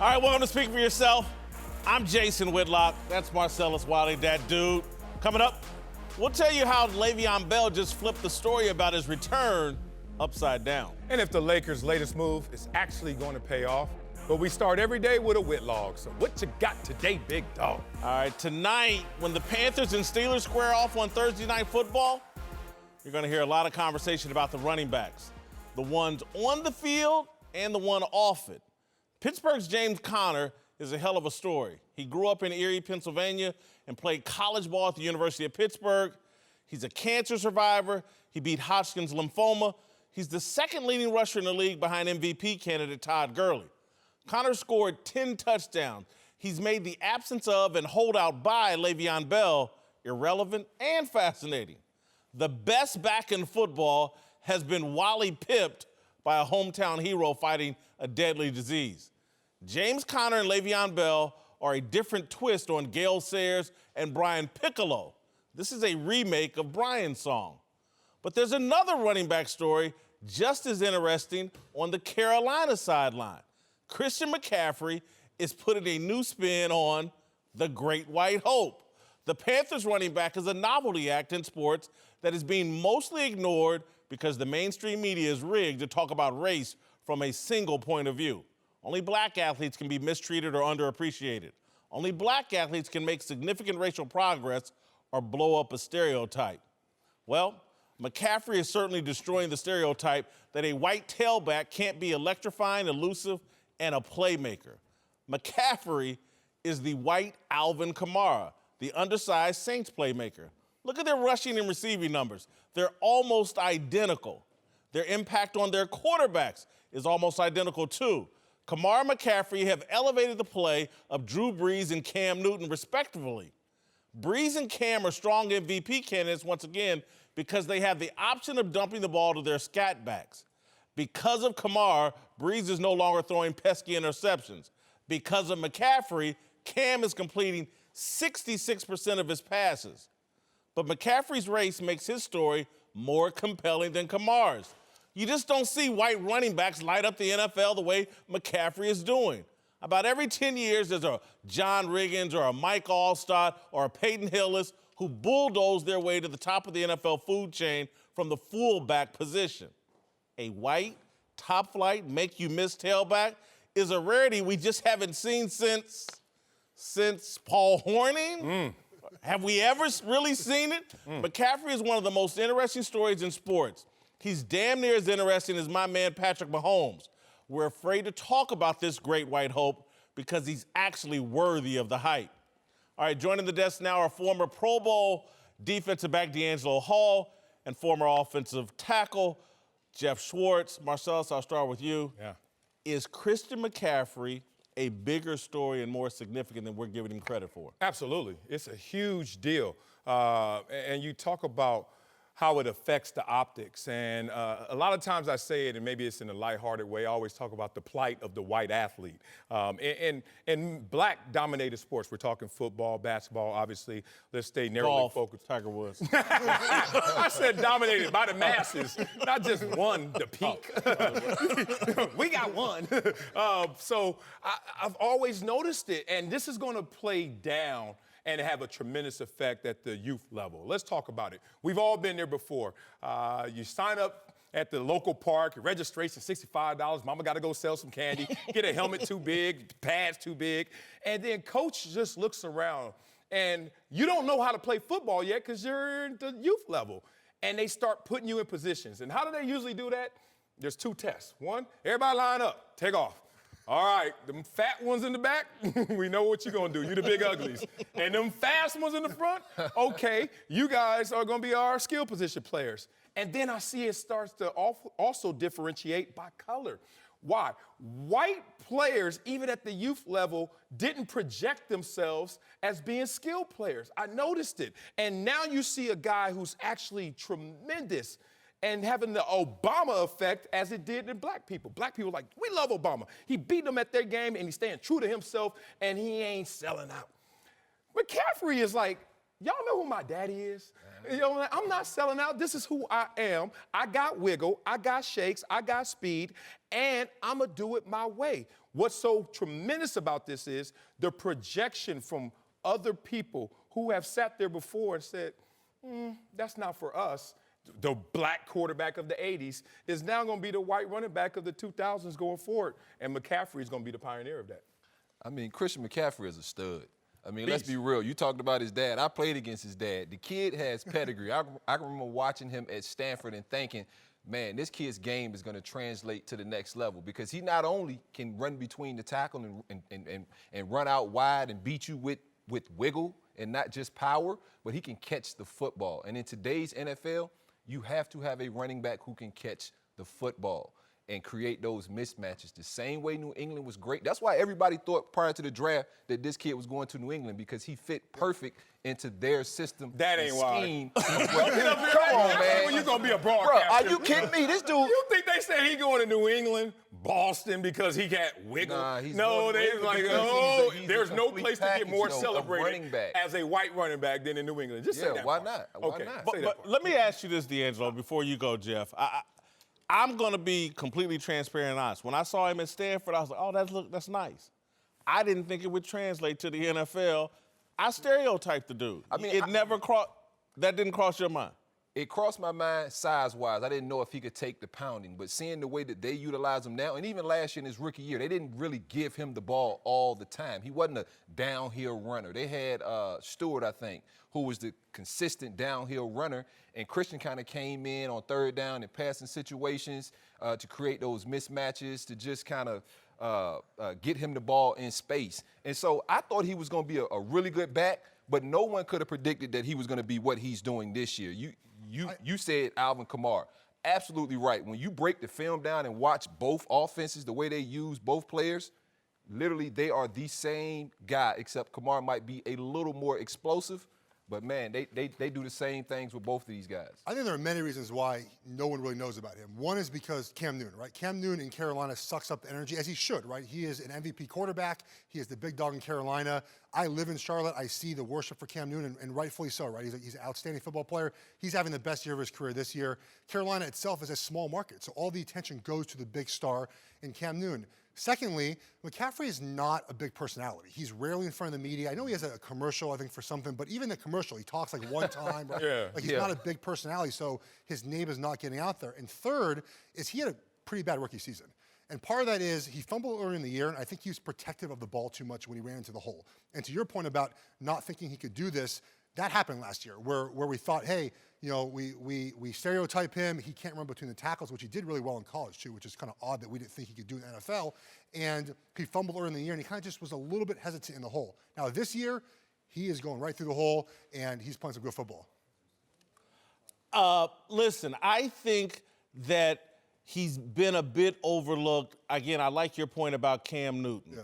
All right, welcome to Speak for Yourself. I'm Jason Whitlock. That's Marcellus Wiley, that dude. Coming up, we'll tell you how Le'Veon Bell just flipped the story about his return upside down. And if the Lakers' latest move is actually going to pay off. But we start every day with a Whitlock. So what you got today, big dog? All right, tonight, when the Panthers and Steelers square off on Thursday Night Football, you're going to hear a lot of conversation about the running backs, the ones on the field and the one off it. Pittsburgh's James Conner is a hell of a story. He grew up in Erie, Pennsylvania, and played college ball at the University of Pittsburgh. He's a cancer survivor. He beat Hodgkin's lymphoma. He's the second leading rusher in the league behind MVP candidate Todd Gurley. Conner scored 10 touchdowns. He's made the absence of and holdout by Le'Veon Bell irrelevant and fascinating. The best back in football has been Wally pipped by a hometown hero fighting a deadly disease. James Conner and Le'Veon Bell are a different twist on Gale Sayers and Brian Piccolo. This is a remake of Brian's song. But there's another running back story just as interesting on the Carolina sideline. Christian McCaffrey is putting a new spin on the Great White Hope. The Panthers running back is a novelty act in sports that is being mostly ignored because the mainstream media is rigged to talk about race from a single point of view. Only black athletes can be mistreated or underappreciated. Only black athletes can make significant racial progress or blow up a stereotype. Well, McCaffrey is certainly destroying the stereotype that a white tailback can't be electrifying, elusive, and a playmaker. McCaffrey is the white Alvin Kamara, the undersized Saints playmaker. Look at their rushing and receiving numbers. They're almost identical. Their impact on their quarterbacks is almost identical too. Kamara and McCaffrey have elevated the play of Drew Brees and Cam Newton, respectively. Brees and Cam are strong MVP candidates once again because they have the option of dumping the ball to their scat backs. Because of Kamara, Brees is no longer throwing pesky interceptions. Because of McCaffrey, Cam is completing 66% of his passes. But McCaffrey's race makes his story more compelling than Kamara's. You just don't see white running backs light up the NFL the way McCaffrey is doing. About every 10 years, there's a John Riggins or a Mike Allstott or a Peyton Hillis who bulldoze their way to the top of the NFL food chain from the fullback position. A white, top-flight, make-you-miss tailback is a rarity we just haven't seen since Paul Hornung. Have we ever really seen it? McCaffrey is one of the most interesting stories in sports. He's damn near as interesting as my man Patrick Mahomes. We're afraid to talk about this great white hope because he's actually worthy of the hype. All right, joining the desk now are former Pro Bowl defensive back D'Angelo Hall and former offensive tackle Jeff Schwartz. Marcellus, I'll start with you. Yeah. Is Christian McCaffrey a bigger story and more significant than we're giving him credit for? Absolutely. It's a huge deal. And you talk about how it affects the optics. And a lot of times I say it, and maybe it's in a lighthearted way, I always talk about the plight of the white athlete. In black-dominated sports, we're talking football, basketball, obviously. Let's stay narrowly focused. Tiger Woods. I said dominated by the masses, not just one, the peak. We got one. So I've always noticed it, and this is going to play down and have a tremendous effect at the youth level. Let's talk about it. We've all been there before. You sign up at the local park, registration $65, mama gotta go sell some candy, get a helmet too big, pads too big, and then coach just looks around and you don't know how to play football yet because you're at the youth level. And they start putting you in positions. And how do they usually do that? There's two tests. One, everybody line up, take off. All right, them fat ones in the back, we know what you're gonna do. You the big uglies. And them fast ones in the front, okay, you guys are gonna be our skill position players. And then I see it starts to also differentiate by color. Why? White players, even at the youth level, didn't project themselves as being skilled players. I noticed it. And now you see a guy who's actually tremendous and having the Obama effect as it did in black people. Black people like, we love Obama. He beat them at their game and he's staying true to himself and he ain't selling out. McCaffrey is like, Y'all know who my daddy is? You know, I'm not selling out. This is who I am. I got wiggle, I got shakes, I got speed, and I'm going to do it my way. What's so tremendous about this is the projection from other people who have sat there before and said, that's not for us. The black quarterback of the 80s is now going to be the white running back of the 2000s going forward, and McCaffrey is going to be the pioneer of that. I mean, Christian McCaffrey is a stud. I mean, let's be real. You talked about his dad. I played against his dad. The kid has pedigree. I can remember watching him at Stanford and thinking, man, this kid's game is going to translate to the next level because he not only can run between the tackle and run out wide and beat you with wiggle and not just power, but he can catch the football. And in today's NFL, you have to have a running back who can catch the football and create those mismatches. The same way New England was great. That's why everybody thought prior to the draft that this kid was going to New England because he fit perfect into their system. That ain't scheme. Come on, man. When you gonna be a broadcaster? Bro, are you kidding me? This dude. You think they said he going to New England, Boston because he got wiggle? Nah, he's no, they was like, oh, there's no place to get more celebrated as a white running back than in New England. Just say that. Why not? Okay. But let me ask you this, D'Angelo, before you go, Jeff. I'm going to be completely transparent and honest. When I saw him at Stanford, I was like, oh, that's nice. I didn't think it would translate to the NFL. I stereotyped the dude. I mean, that didn't cross your mind. It crossed my mind size-wise. I didn't know if he could take the pounding, but seeing the way that they utilize him now, and even last year in his rookie year, they didn't really give him the ball all the time. He wasn't a downhill runner. They had Stewart, I think, who was the consistent downhill runner, and Christian kind of came in on third down and passing situations to create those mismatches, to just kind of get him the ball in space. And so I thought he was going to be a really good back, but no one could have predicted that he was going to be what he's doing this year. You said Alvin Kamara. Absolutely right. When you break the film down and watch both offenses, the way they use both players, literally they are the same guy, except Kamara might be a little more explosive. But, man, they do the same things with both of these guys. I think there are many reasons why no one really knows about him. One is because Cam Newton, right? Cam Newton in Carolina sucks up the energy, as he should, right? He is an MVP quarterback. He is the big dog in Carolina. I live in Charlotte. I see the worship for Cam Newton, and rightfully so, right? He's an outstanding football player. He's having the best year of his career this year. Carolina itself is a small market, so all the attention goes to the big star in Cam Newton. Secondly, McCaffrey is not a big personality. He's rarely in front of the media. I know he has a commercial, I think, for something, but even the commercial, he talks like one time, right? Like he's not a big personality, so his name is not getting out there. And third is he had a pretty bad rookie season. And part of that is he fumbled early in the year, and I think he was protective of the ball too much when he ran into the hole. And to your point about not thinking he could do this, that happened last year, where we thought, hey, you know, we stereotype him. He can't run between the tackles, which he did really well in college, too, which is kind of odd that we didn't think he could do in the NFL. And he fumbled early in the year, and he kind of just was a little bit hesitant in the hole. Now, this year, he is going right through the hole, and he's playing some good football. Listen, I think that he's been a bit overlooked. Again, I like your point about Cam Newton.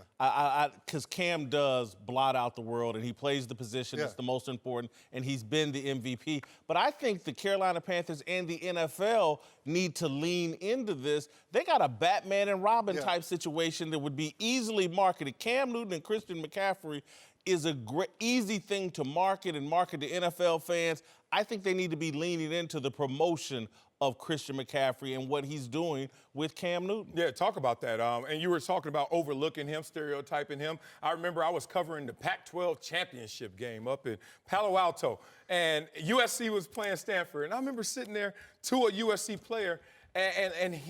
Because Cam does blot out the world, and he plays the position that's the most important, and he's been the MVP. But I think the Carolina Panthers and the NFL need to lean into this. They got a Batman and Robin type situation that would be easily marketed. Cam Newton and Christian McCaffrey is a great, easy thing to market to NFL fans. I think they need to be leaning into the promotion of Christian McCaffrey and what he's doing with Cam Newton. Yeah, talk about that. And you were talking about overlooking him, stereotyping him. I remember I was covering the Pac-12 championship game up in Palo Alto, and USC was playing Stanford. And I remember sitting there to a USC player and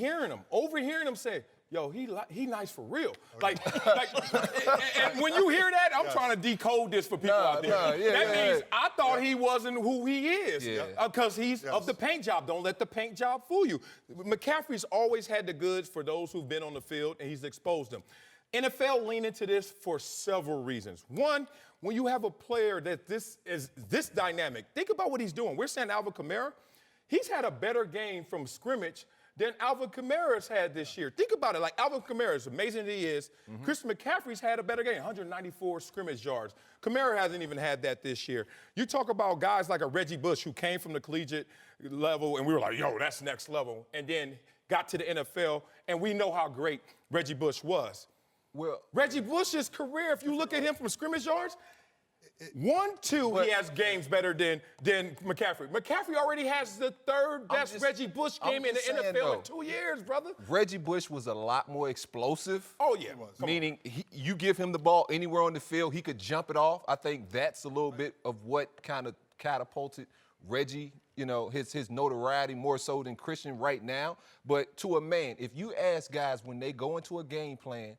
overhearing him say, yo, he nice for real. And when you hear that, I'm trying to decode this for people out there. That means I thought he wasn't who he is because he's of the paint job. Don't let the paint job fool you. McCaffrey's always had the goods for those who've been on the field, and he's exposed them. NFL lean into this for several reasons. One, when you have a player that is this dynamic, think about what he's doing. We're saying Alvin Kamara, he's had a better game from scrimmage than Alvin Kamara's had this year. Think about it. Like, Alvin Kamara, as amazing as he is, Christian McCaffrey's had a better game, 194 scrimmage yards. Kamara hasn't even had that this year. You talk about guys like a Reggie Bush who came from the collegiate level, and we were like, yo, that's next level, and then got to the NFL, and we know how great Reggie Bush was. Well, Reggie Bush's career, if you look at him from scrimmage yards, 1, 2, he has games better than McCaffrey. McCaffrey already has the third best Reggie Bush game in the NFL in 2 years, brother. Reggie Bush was a lot more explosive. Oh, yeah. Meaning, you give him the ball anywhere on the field, he could jump it off. I think that's a little bit of what kind of catapulted Reggie, you know, his notoriety more so than Christian right now. But to a man, if you ask guys when they go into a game plan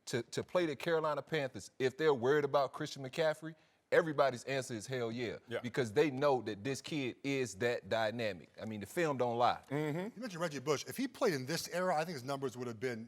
to play the Carolina Panthers, if they're worried about Christian McCaffrey, everybody's answer is hell yeah, because they know that this kid is that dynamic. I mean, the film don't lie. Mm-hmm. You mentioned Reggie Bush. If he played in this era, I think his numbers would have been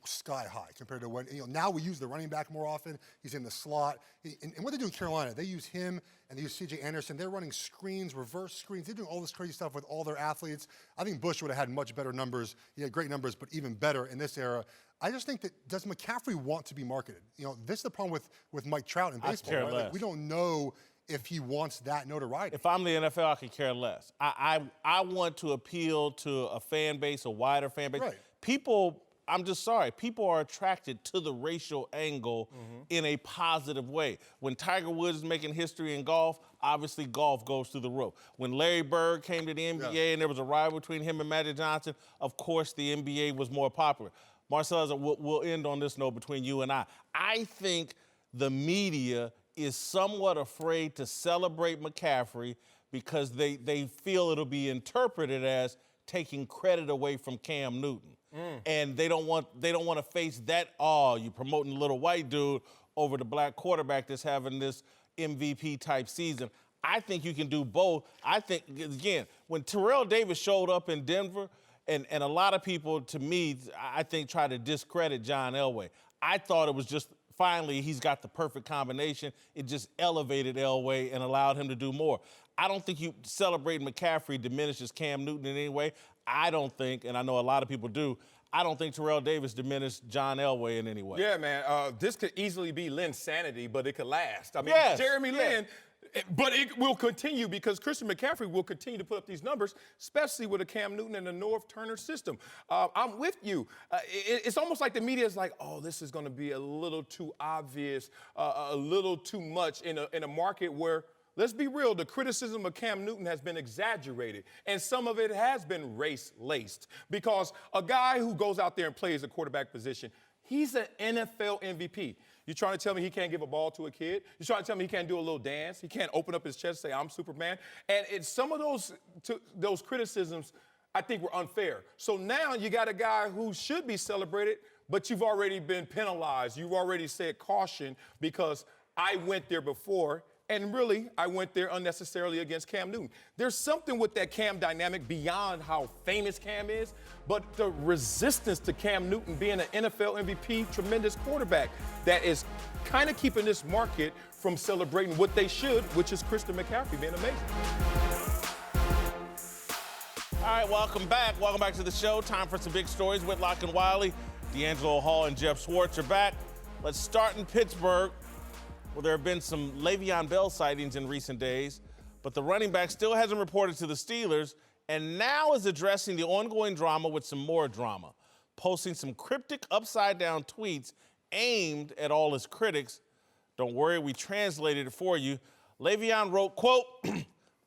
sky high compared to when, now we use the running back more often. He's in the slot. And what they do in Carolina, they use him and they use C.J. Anderson. They're running screens, reverse screens. They're doing all this crazy stuff with all their athletes. I think Bush would have had much better numbers. He had great numbers, but even better in this era. I just think that, does McCaffrey want to be marketed? This is the problem with Mike Trout in baseball. Right? Like, we don't know if he wants that notoriety. If I'm the NFL, I could care less. I want to appeal to a fan base, a wider fan base. Right. People, I'm just sorry, people are attracted to the racial angle in a positive way. When Tiger Woods is making history in golf, obviously golf goes through the roof. When Larry Bird came to the NBA and there was a rivalry between him and Magic Johnson, of course the NBA was more popular. Marcellus, we'll end on this note between you and I. I think the media is somewhat afraid to celebrate McCaffrey because they feel it'll be interpreted as taking credit away from Cam Newton. And they don't want to face that, you promoting the little white dude over the black quarterback that's having this MVP type season. I think you can do both. I think, again, when Terrell Davis showed up in Denver, and a lot of people, to me, I think, try to discredit John Elway. I thought it was just, finally, he's got the perfect combination. It just elevated Elway and allowed him to do more. I don't think you celebrating McCaffrey diminishes Cam Newton in any way. I don't think, and I know a lot of people do, I don't think Terrell Davis diminished John Elway in any way. Yeah, man. This could easily be Lynn's sanity, but it could last. I mean, Jeremy Lin. But it will continue because Christian McCaffrey will continue to put up these numbers, especially with a Cam Newton and the North Turner system. I'm with you. It's almost like the media is like, oh, this is going to be a little too obvious, a little too much in a market where, let's be real, the criticism of Cam Newton has been exaggerated, and some of it has been race-laced because a guy who goes out there and plays the quarterback position, he's an NFL MVP. You're trying to tell me he can't give a ball to a kid? You're trying to tell me he can't do a little dance? He can't open up his chest and say, I'm Superman? And some of those criticisms, I think, were unfair. So now you got a guy who should be celebrated, but you've already been penalized. You've already said caution because I went there before. And really, I went there unnecessarily against Cam Newton. There's something with that Cam dynamic beyond how famous Cam is, but the resistance to Cam Newton being an NFL MVP, tremendous quarterback, that is kind of keeping this market from celebrating what they should, which is Christian McCaffrey being amazing. All right, welcome back. Welcome back to the show. Time for some big stories. Whitlock and Wiley, D'Angelo Hall and Jeff Schwartz are back. Let's start in Pittsburgh. Well, there have been some Le'Veon Bell sightings in recent days, but the running back still hasn't reported to the Steelers and now is addressing the ongoing drama with some more drama, posting some cryptic upside-down tweets aimed at all his critics. Don't worry, we translated it for you. Le'Veon wrote, quote,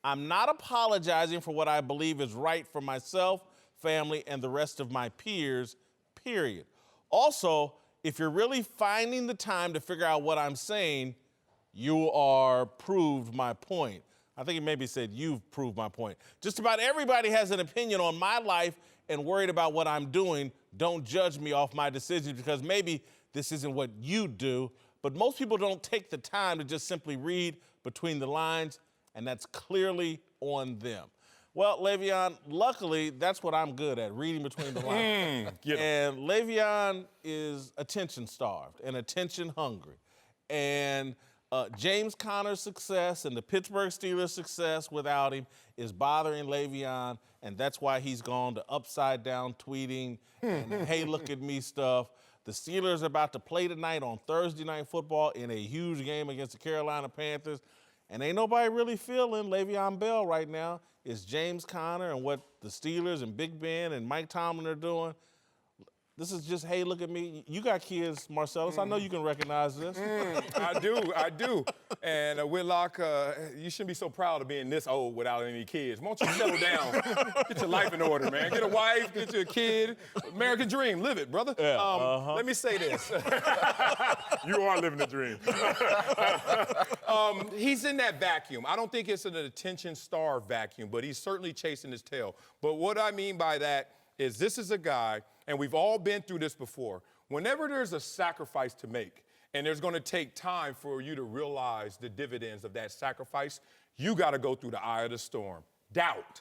I'm not apologizing for what I believe is right for myself, family, and the rest of my peers, period. Also, if you're really finding the time to figure out what I'm saying, you are proved my point. I think he maybe said you've proved my point. Just about everybody has an opinion on my life and worried about what I'm doing. Don't judge me off my decisions because maybe this isn't what you do. But most people don't take the time to just simply read between the lines, and that's clearly on them. Well, Le'Veon, luckily, that's what I'm good at, reading between the lines. And Le'Veon is attention-starved and attention-hungry. And James Conner's success and the Pittsburgh Steelers' success without him is bothering Le'Veon, and that's why he's gone to upside-down tweeting and hey, look at me stuff. The Steelers are about to play tonight on Thursday Night Football in a huge game against the Carolina Panthers, and ain't nobody really feeling Le'Veon Bell right now. It's James Conner and what the Steelers and Big Ben and Mike Tomlin are doing. This is just, hey, look at me. You got kids, Marcellus. I know you can recognize this. I do. And Whitlock, you shouldn't be so proud of being this old without any kids. Why don't you settle down? Get your life in order, man. Get a wife, get you a kid. American dream, live it, brother. Yeah, Let me say this. You are living the dream. He's in that vacuum. I don't think it's an attention-starved vacuum, but he's certainly chasing his tail. But what I mean by that is this is a guy, and we've all been through this before. Whenever there's a sacrifice to make, and there's going to take time for you to realize the dividends of that sacrifice, you got to go through the eye of the storm. Doubt.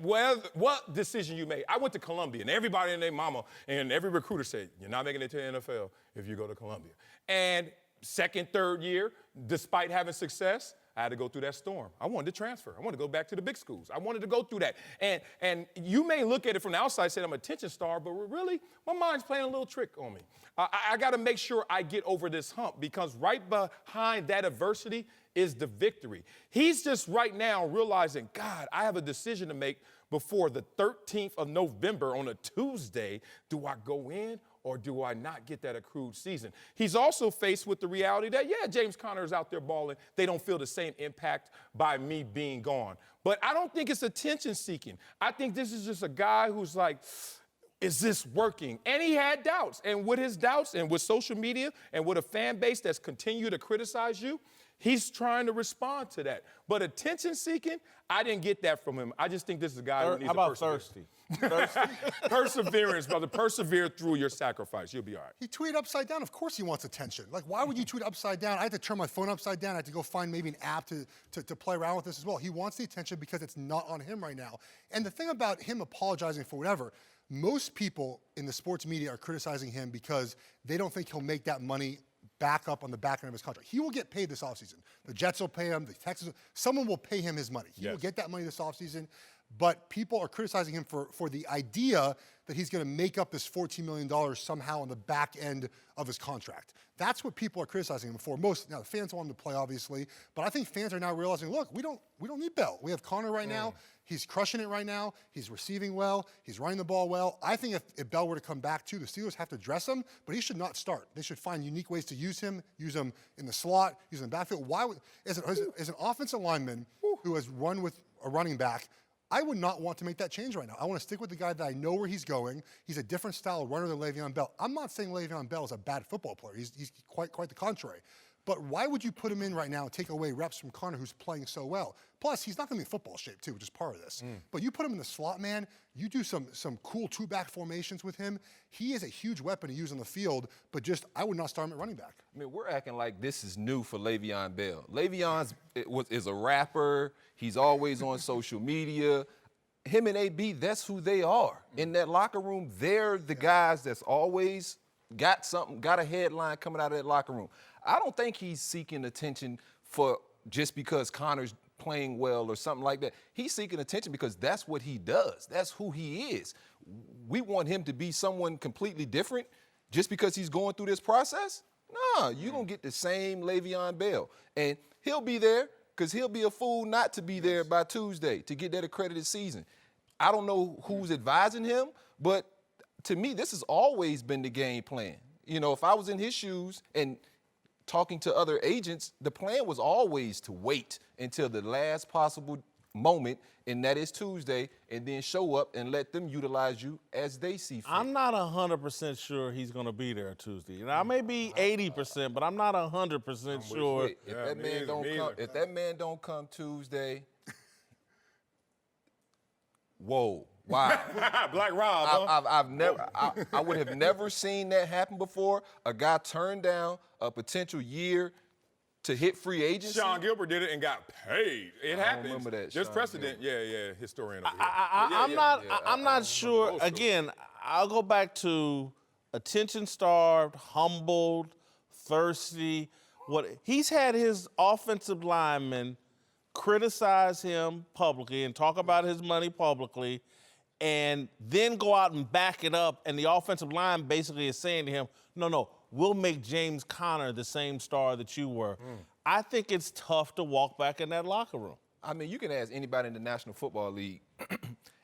What decision you made. I went to Columbia, and everybody and their mama and every recruiter said, you're not making it to the NFL if you go to Columbia. And second, third year, despite having success, I had to go through that storm. I wanted to transfer. I wanted to go back to the big schools. I wanted to go through that. And you may look at it from the outside and say I'm an attention star, but really, my mind's playing a little trick on me. I got to make sure I get over this hump because right behind that adversity is the victory. He's just right now realizing, God, I have a decision to make before the 13th of November on a Tuesday. Do I go in or do I not get that accrued season? He's also faced with the reality that, yeah, James Conner is out there balling. They don't feel the same impact by me being gone. But I don't think it's attention seeking. I think this is just a guy who's like, is this working? And he had doubts. And with his doubts and with social media and with a fan base that's continued to criticize you, he's trying to respond to that. But attention seeking, I didn't get that from him. I just think this is a guy who needs How about to persevere. thirsty? Perseverance, brother. Persevere through your sacrifice. You'll be all right. He tweeted upside down. Of course he wants attention. Like, why would you tweet upside down? I had to turn my phone upside down. I had to go find maybe an app to play around with this as well. He wants the attention because it's not on him right now. And the thing about him apologizing for whatever, most people in the sports media are criticizing him because they don't think he'll make that money back up on the back end of his contract. He will get paid this offseason. The Jets will pay him, the Texans, someone will pay him his money. He will get that money this offseason. But people are criticizing him for the idea that he's going to make up this $14 million somehow on the back end of his contract. That's what people are criticizing him for. Now, the fans want him to play, obviously, but I think fans are now realizing, look, we don't need Bell. We have Conner right now. He's crushing it right now. He's receiving well. He's running the ball well. I think if Bell were to come back too, the Steelers have to dress him, but he should not start. They should find unique ways to use him in the slot, use him in the backfield. As an offensive lineman who has run with a running back, I would not want to make that change right now. I want to stick with the guy that I know where he's going. He's a different style runner than Le'Veon Bell. I'm not saying Le'Veon Bell is a bad football player. He's quite the contrary. But why would you put him in right now and take away reps from Conner, who's playing so well? Plus, he's not going to be in football shape, too, which is part of this. But you put him in the slot, man. You do some cool two-back formations with him. He is a huge weapon to use on the field, but I would not start him at running back. I mean, we're acting like this is new for Le'Veon Bell. Le'Veon is a rapper. He's always on social media. Him and AB, that's who they are. In that locker room, they're the guys that's always got something, got a headline coming out of that locker room. I don't think he's seeking attention for just because Connor's playing well or something like that. He's seeking attention because that's what he does. That's who he is. We want him to be someone completely different just because he's going through this process? No, you're going to get the same Le'Veon Bell. And he'll be there because he'll be a fool not to be there by Tuesday to get that accredited season. I don't know who's advising him, but to me, this has always been the game plan. You know, if I was in his shoes and talking to other agents, the plan was always to wait until the last possible moment, and that is Tuesday, and then show up and let them utilize you as they see fit. I'm not 100% sure he's going to be there Tuesday. I may be 80%, but I'm not 100% sure. Wait, if that man don't come Tuesday, whoa. Wow. Black Rob, huh? I would have never seen that happen before. A guy turned down a potential year to hit free agency. Sean Gilbert did it and got paid. It happens. remember that, There's Sean precedent. Gilbert. Yeah, historian over here. I'm not sure. Again, I'll go back to attention-starved, humbled, thirsty. He's had his offensive linemen criticize him publicly and talk about his money publicly, and then go out and back it up, and the offensive line basically is saying to him, no, we'll make James Conner the same star that you were. I think it's tough to walk back in that locker room. I mean, you can ask anybody in the National Football League,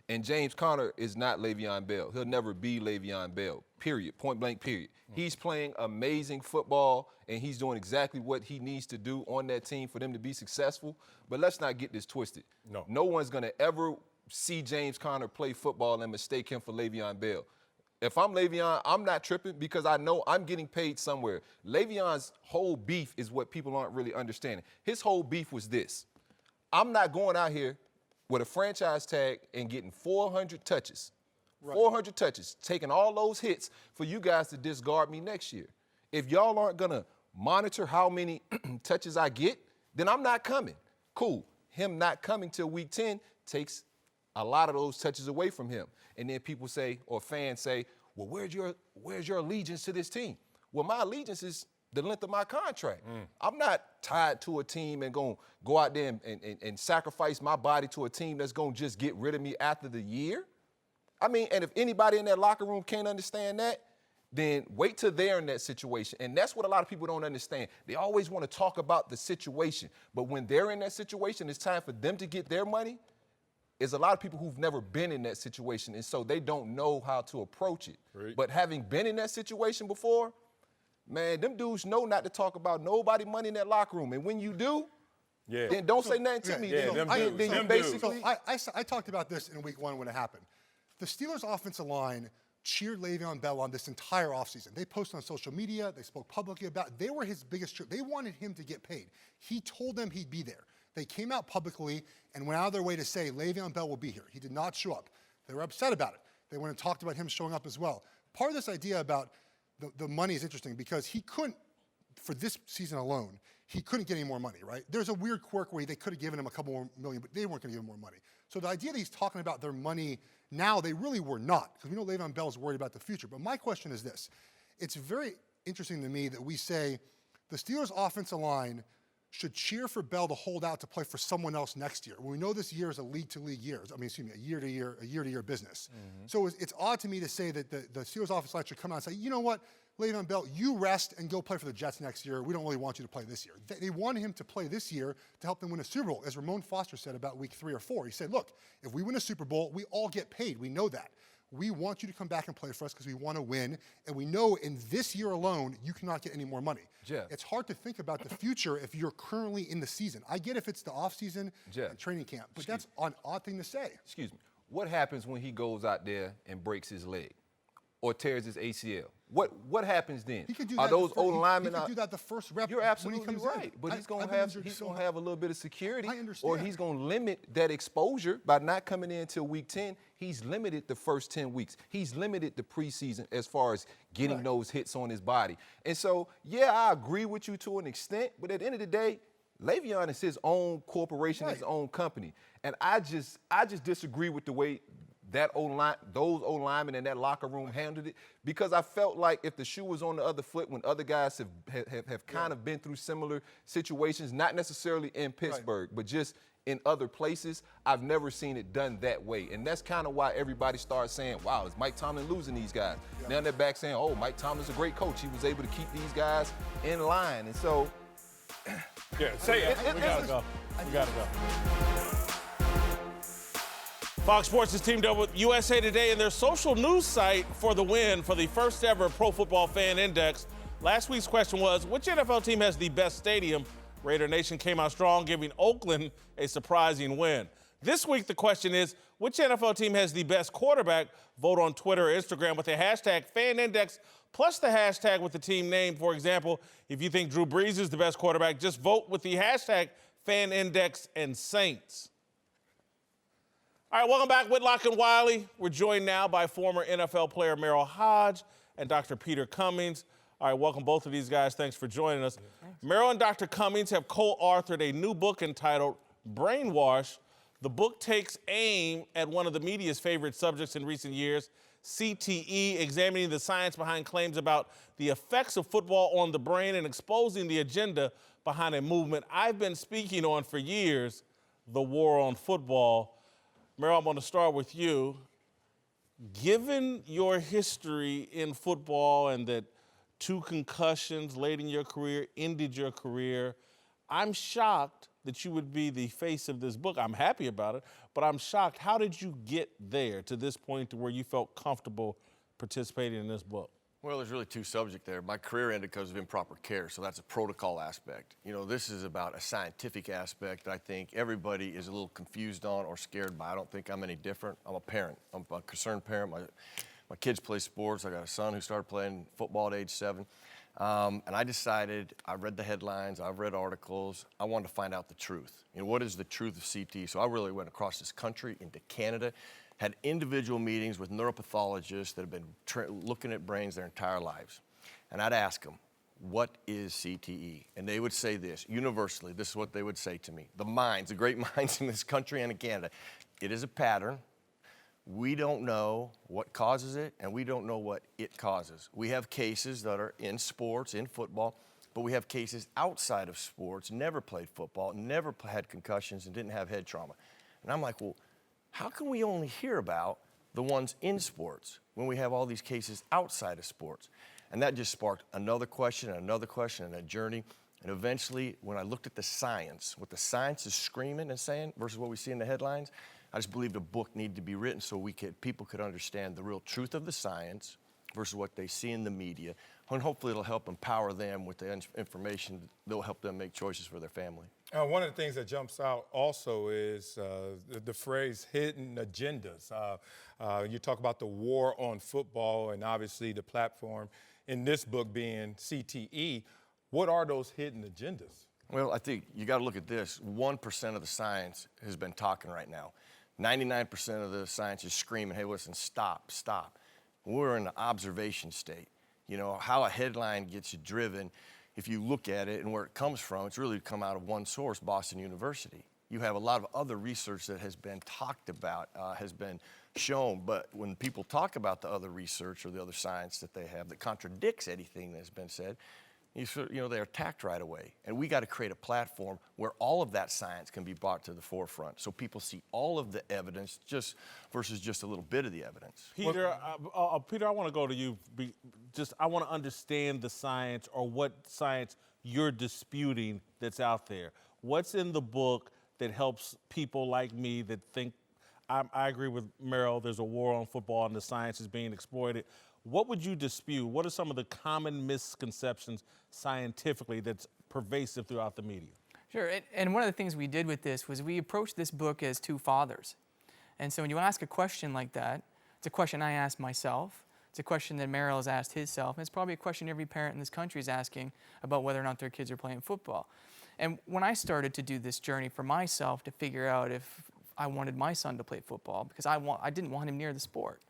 And James Conner is not Le'Veon Bell. He'll never be Le'Veon Bell, period, point blank, period. He's playing amazing football, and he's doing exactly what he needs to do on that team for them to be successful. But let's not get this twisted. No one's going to ever see James Conner play football and mistake him for Le'Veon Bell. If I'm Le'Veon, I'm not tripping because I know I'm getting paid somewhere. Le'Veon's whole beef is what people aren't really understanding. His whole beef was this. I'm not going out here with a franchise tag and getting 400 touches. Right. 400 touches, taking all those hits for you guys to discard me next year. If y'all aren't going to monitor how many touches I get, then I'm not coming. Cool. Him not coming till week 10 takes a lot of those touches away from him. And then people say, or fans say, well, where's your allegiance to this team? Well, my allegiance is the length of my contract. I'm not tied to a team and going to go out there and sacrifice my body to a team that's going to just get rid of me after the year. I mean, and if anybody in that locker room can't understand that, then wait till they're in that situation. And that's what a lot of people don't understand. They always want to talk about the situation. But when they're in that situation, it's time for them to get their money. There's a lot of people who've never been in that situation, and so they don't know how to approach it. Right. But having been in that situation before, man, them dudes know not to talk about nobody money in that locker room. And when you do, then don't say nothing to me. I talked about this in week 1 when it happened. The Steelers' offensive line cheered Le'Veon Bell on this entire offseason. They posted on social media. They spoke publicly about it. They were his biggest cheer. They wanted him to get paid. He told them he'd be there. They came out publicly and went out of their way to say Le'Veon Bell will be here. He did not show up. They were upset about it. They went and talked about him showing up as well. Part of this idea about the money is interesting because he couldn't, for this season alone, he couldn't get any more money, right? There's a weird quirk where they could have given him a couple more million, but they weren't going to give him more money. So the idea that he's talking about their money now, they really were not, because we know Le'Veon Bell is worried about the future. But my question is this. It's very interesting to me that we say the Steelers' offensive line should cheer for Bell to hold out to play for someone else next year. We know this year is a league-to-league year. I mean, excuse me, a year-to-year business. So it's odd to me to say that the Steelers' offensive line should come out and say, you know what, Le'Veon Bell, you rest and go play for the Jets next year. We don't really want you to play this year. They want him to play this year to help them win a Super Bowl, as Ramon Foster said about week 3 or 4. He said, look, if we win a Super Bowl, we all get paid. We know that. We want you to come back and play for us because we want to win. And we know in this year alone, you cannot get any more money. Jeff. It's hard to think about the future if you're currently in the season. I get if it's the offseason and training camp, but that's an odd thing to say. Excuse me. What happens when he goes out there and breaks his leg or tears his ACL? What happens then? He could do Are that those old linemen? He could do that the first rep. You're absolutely when he comes right. in. But he's going to have a little bit of security. I understand. Or he's going to limit that exposure by not coming in until week 10. He's limited the first 10 weeks. He's limited the preseason as far as getting those hits on his body. And so, yeah, I agree with you to an extent. But at the end of the day, Le'Veon is his own corporation, his own company. And I just disagree with the way those old linemen in that locker room handled it, because I felt like if the shoe was on the other foot when other guys have kind of been through similar situations, not necessarily in Pittsburgh, but just in other places, I've never seen it done that way. And that's kind of why everybody starts saying, wow, is Mike Tomlin losing these guys? Now they're back saying, oh, Mike Tomlin's a great coach. He was able to keep these guys in line. And so, say it. We gotta go. We gotta go. Fox Sports has teamed up with USA Today and their social news site for the win for the first ever Pro Football Fan Index. Last week's question was, which NFL team has the best stadium? Raider Nation came out strong, giving Oakland a surprising win. This week, the question is, which NFL team has the best quarterback? Vote on Twitter or Instagram with the hashtag FanIndex plus the hashtag with the team name. For example, if you think Drew Brees is the best quarterback, just vote with the hashtag FanIndex and Saints. All right, welcome back, Whitlock and Wiley. We're joined now by former NFL player Merrill Hodge and Dr. Peter Cummings. All right, welcome both of these guys. Thanks for joining us. Merrill and Dr. Cummings have co-authored a new book entitled Brainwash. The book takes aim at one of the media's favorite subjects in recent years, CTE, examining the science behind claims about the effects of football on the brain and exposing the agenda behind a movement I've been speaking on for years, the war on football. Merrill, I'm going to start with you. Given your history in football and that 2 concussions late in your career ended your career, I'm shocked that you would be the face of this book. I'm happy about it, but I'm shocked. How did you get there to this point to where you felt comfortable participating in this book? Well, there's really two subjects there. My career ended because of improper care, so that's a protocol aspect. You know, this is about a scientific aspect that I think everybody is a little confused on or scared by. I don't think I'm any different. I'm a parent. I'm a concerned parent. My kids play sports. I got a son who started playing football at age 7. And I decided, I read the headlines, I've read articles, I wanted to find out the truth. You know, what is the truth of CTE? So I really went across this country into Canada, had individual meetings with neuropathologists that have been looking at brains their entire lives. And I'd ask them, what is CTE? And they would say this, universally, this is what they would say to me. The minds, the great minds in this country and in Canada, it is a pattern. We don't know what causes it, and we don't know what it causes. We have cases that are in sports, in football, but we have cases outside of sports, never played football, never had concussions, and didn't have head trauma. And I'm like, well, how can we only hear about the ones in sports when we have all these cases outside of sports? And that just sparked another question and a journey. And eventually, when I looked at the science, what the science is screaming and saying versus what we see in the headlines, I just believed a book needed to be written so people could understand the real truth of the science versus what they see in the media. And hopefully it'll help empower them with the information that will help them make choices for their family. One of the things that jumps out also is the phrase hidden agendas. You talk about the war on football and obviously the platform in this book being CTE. What are those hidden agendas? Well, I think you got to look at this. 1% of the science has been talking right now. 99% of the science is screaming, hey, listen, stop. We're in an observation state. You know, how a headline gets you driven, if you look at it and where it comes from, it's really come out of one source, Boston University. You have a lot of other research that has been talked about, has been shown, but when people talk about the other research or the other science that they have that contradicts anything that's been said, they're attacked right away. And we got to create a platform where all of that science can be brought to the forefront so people see all of the evidence versus just a little bit of the evidence. Peter, Peter, I want to go to you. I want to understand the science or what science you're disputing that's out there. What's in the book that helps people like me that think, I agree with Merrill, there's a war on football and the science is being exploited. What would you dispute? What are some of the common misconceptions scientifically that's pervasive throughout the media? Sure, and one of the things we did with this was we approached this book as two fathers. And so when you ask a question like that, it's a question I asked myself, it's a question that Merrill has asked himself, and it's probably a question every parent in this country is asking about whether or not their kids are playing football. And when I started to do this journey for myself to figure out if I wanted my son to play football, because I didn't want him near the sport,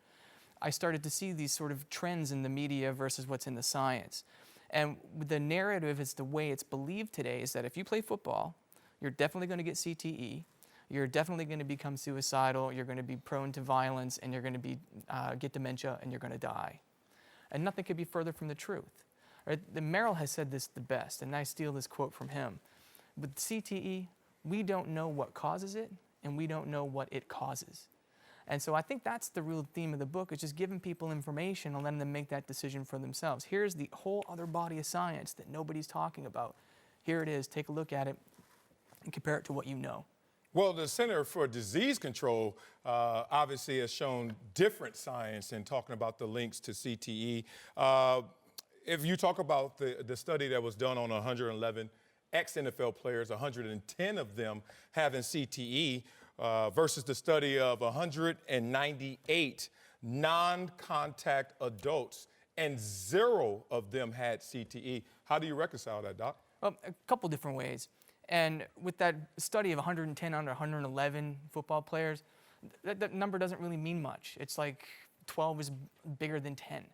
I started to see these sort of trends in the media versus what's in the science. And the narrative is the way it's believed today is that if you play football, you're definitely going to get CTE, you're definitely going to become suicidal, you're going to be prone to violence, and you're going to get dementia, and you're going to die. And nothing could be further from the truth. Right? Merrill has said this the best, and I steal this quote from him. With CTE, we don't know what causes it, and we don't know what it causes. And so I think that's the real theme of the book, is just giving people information and letting them make that decision for themselves. Here's the whole other body of science that nobody's talking about. Here it is. Take a look at it and compare it to what you know. Well, the Center for Disease Control obviously has shown different science in talking about the links to CTE. If you talk about the study that was done on 111 ex-NFL players, 110 of them having CTE, versus the study of 198 non-contact adults, and 0 of them had CTE. How do you reconcile that, Doc? Well, a couple different ways. And with that study of 110 under 111 football players, that number doesn't really mean much. It's like 12 is bigger than 10,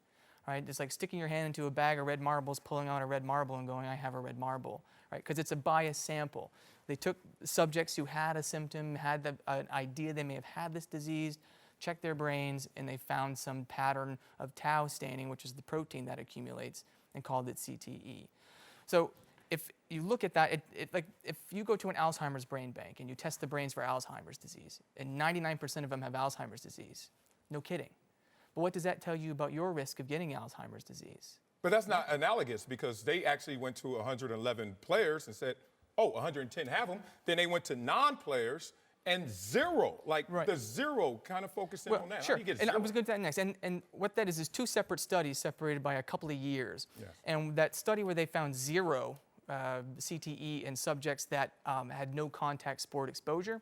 right? It's like sticking your hand into a bag of red marbles, pulling out a red marble and going, I have a red marble, right? Because it's a biased sample. They took subjects who had a symptom, had an idea they may have had this disease, checked their brains, and they found some pattern of tau staining, which is the protein that accumulates, and called it CTE. So if you look at that, like if you go to an Alzheimer's brain bank and you test the brains for Alzheimer's disease, and 99% of them have Alzheimer's disease, no kidding. But what does that tell you about your risk of getting Alzheimer's disease? But that's not analogous, because they actually went to 111 players and said, 110 have them. Then they went to non-players and zero. Like the zero kind of focusing on that. Sure. How do you get And I zero? was going to that next. And what that is two separate studies separated by a couple of years. Yes. And that study where they found zero CTE in subjects that had no contact sport exposure,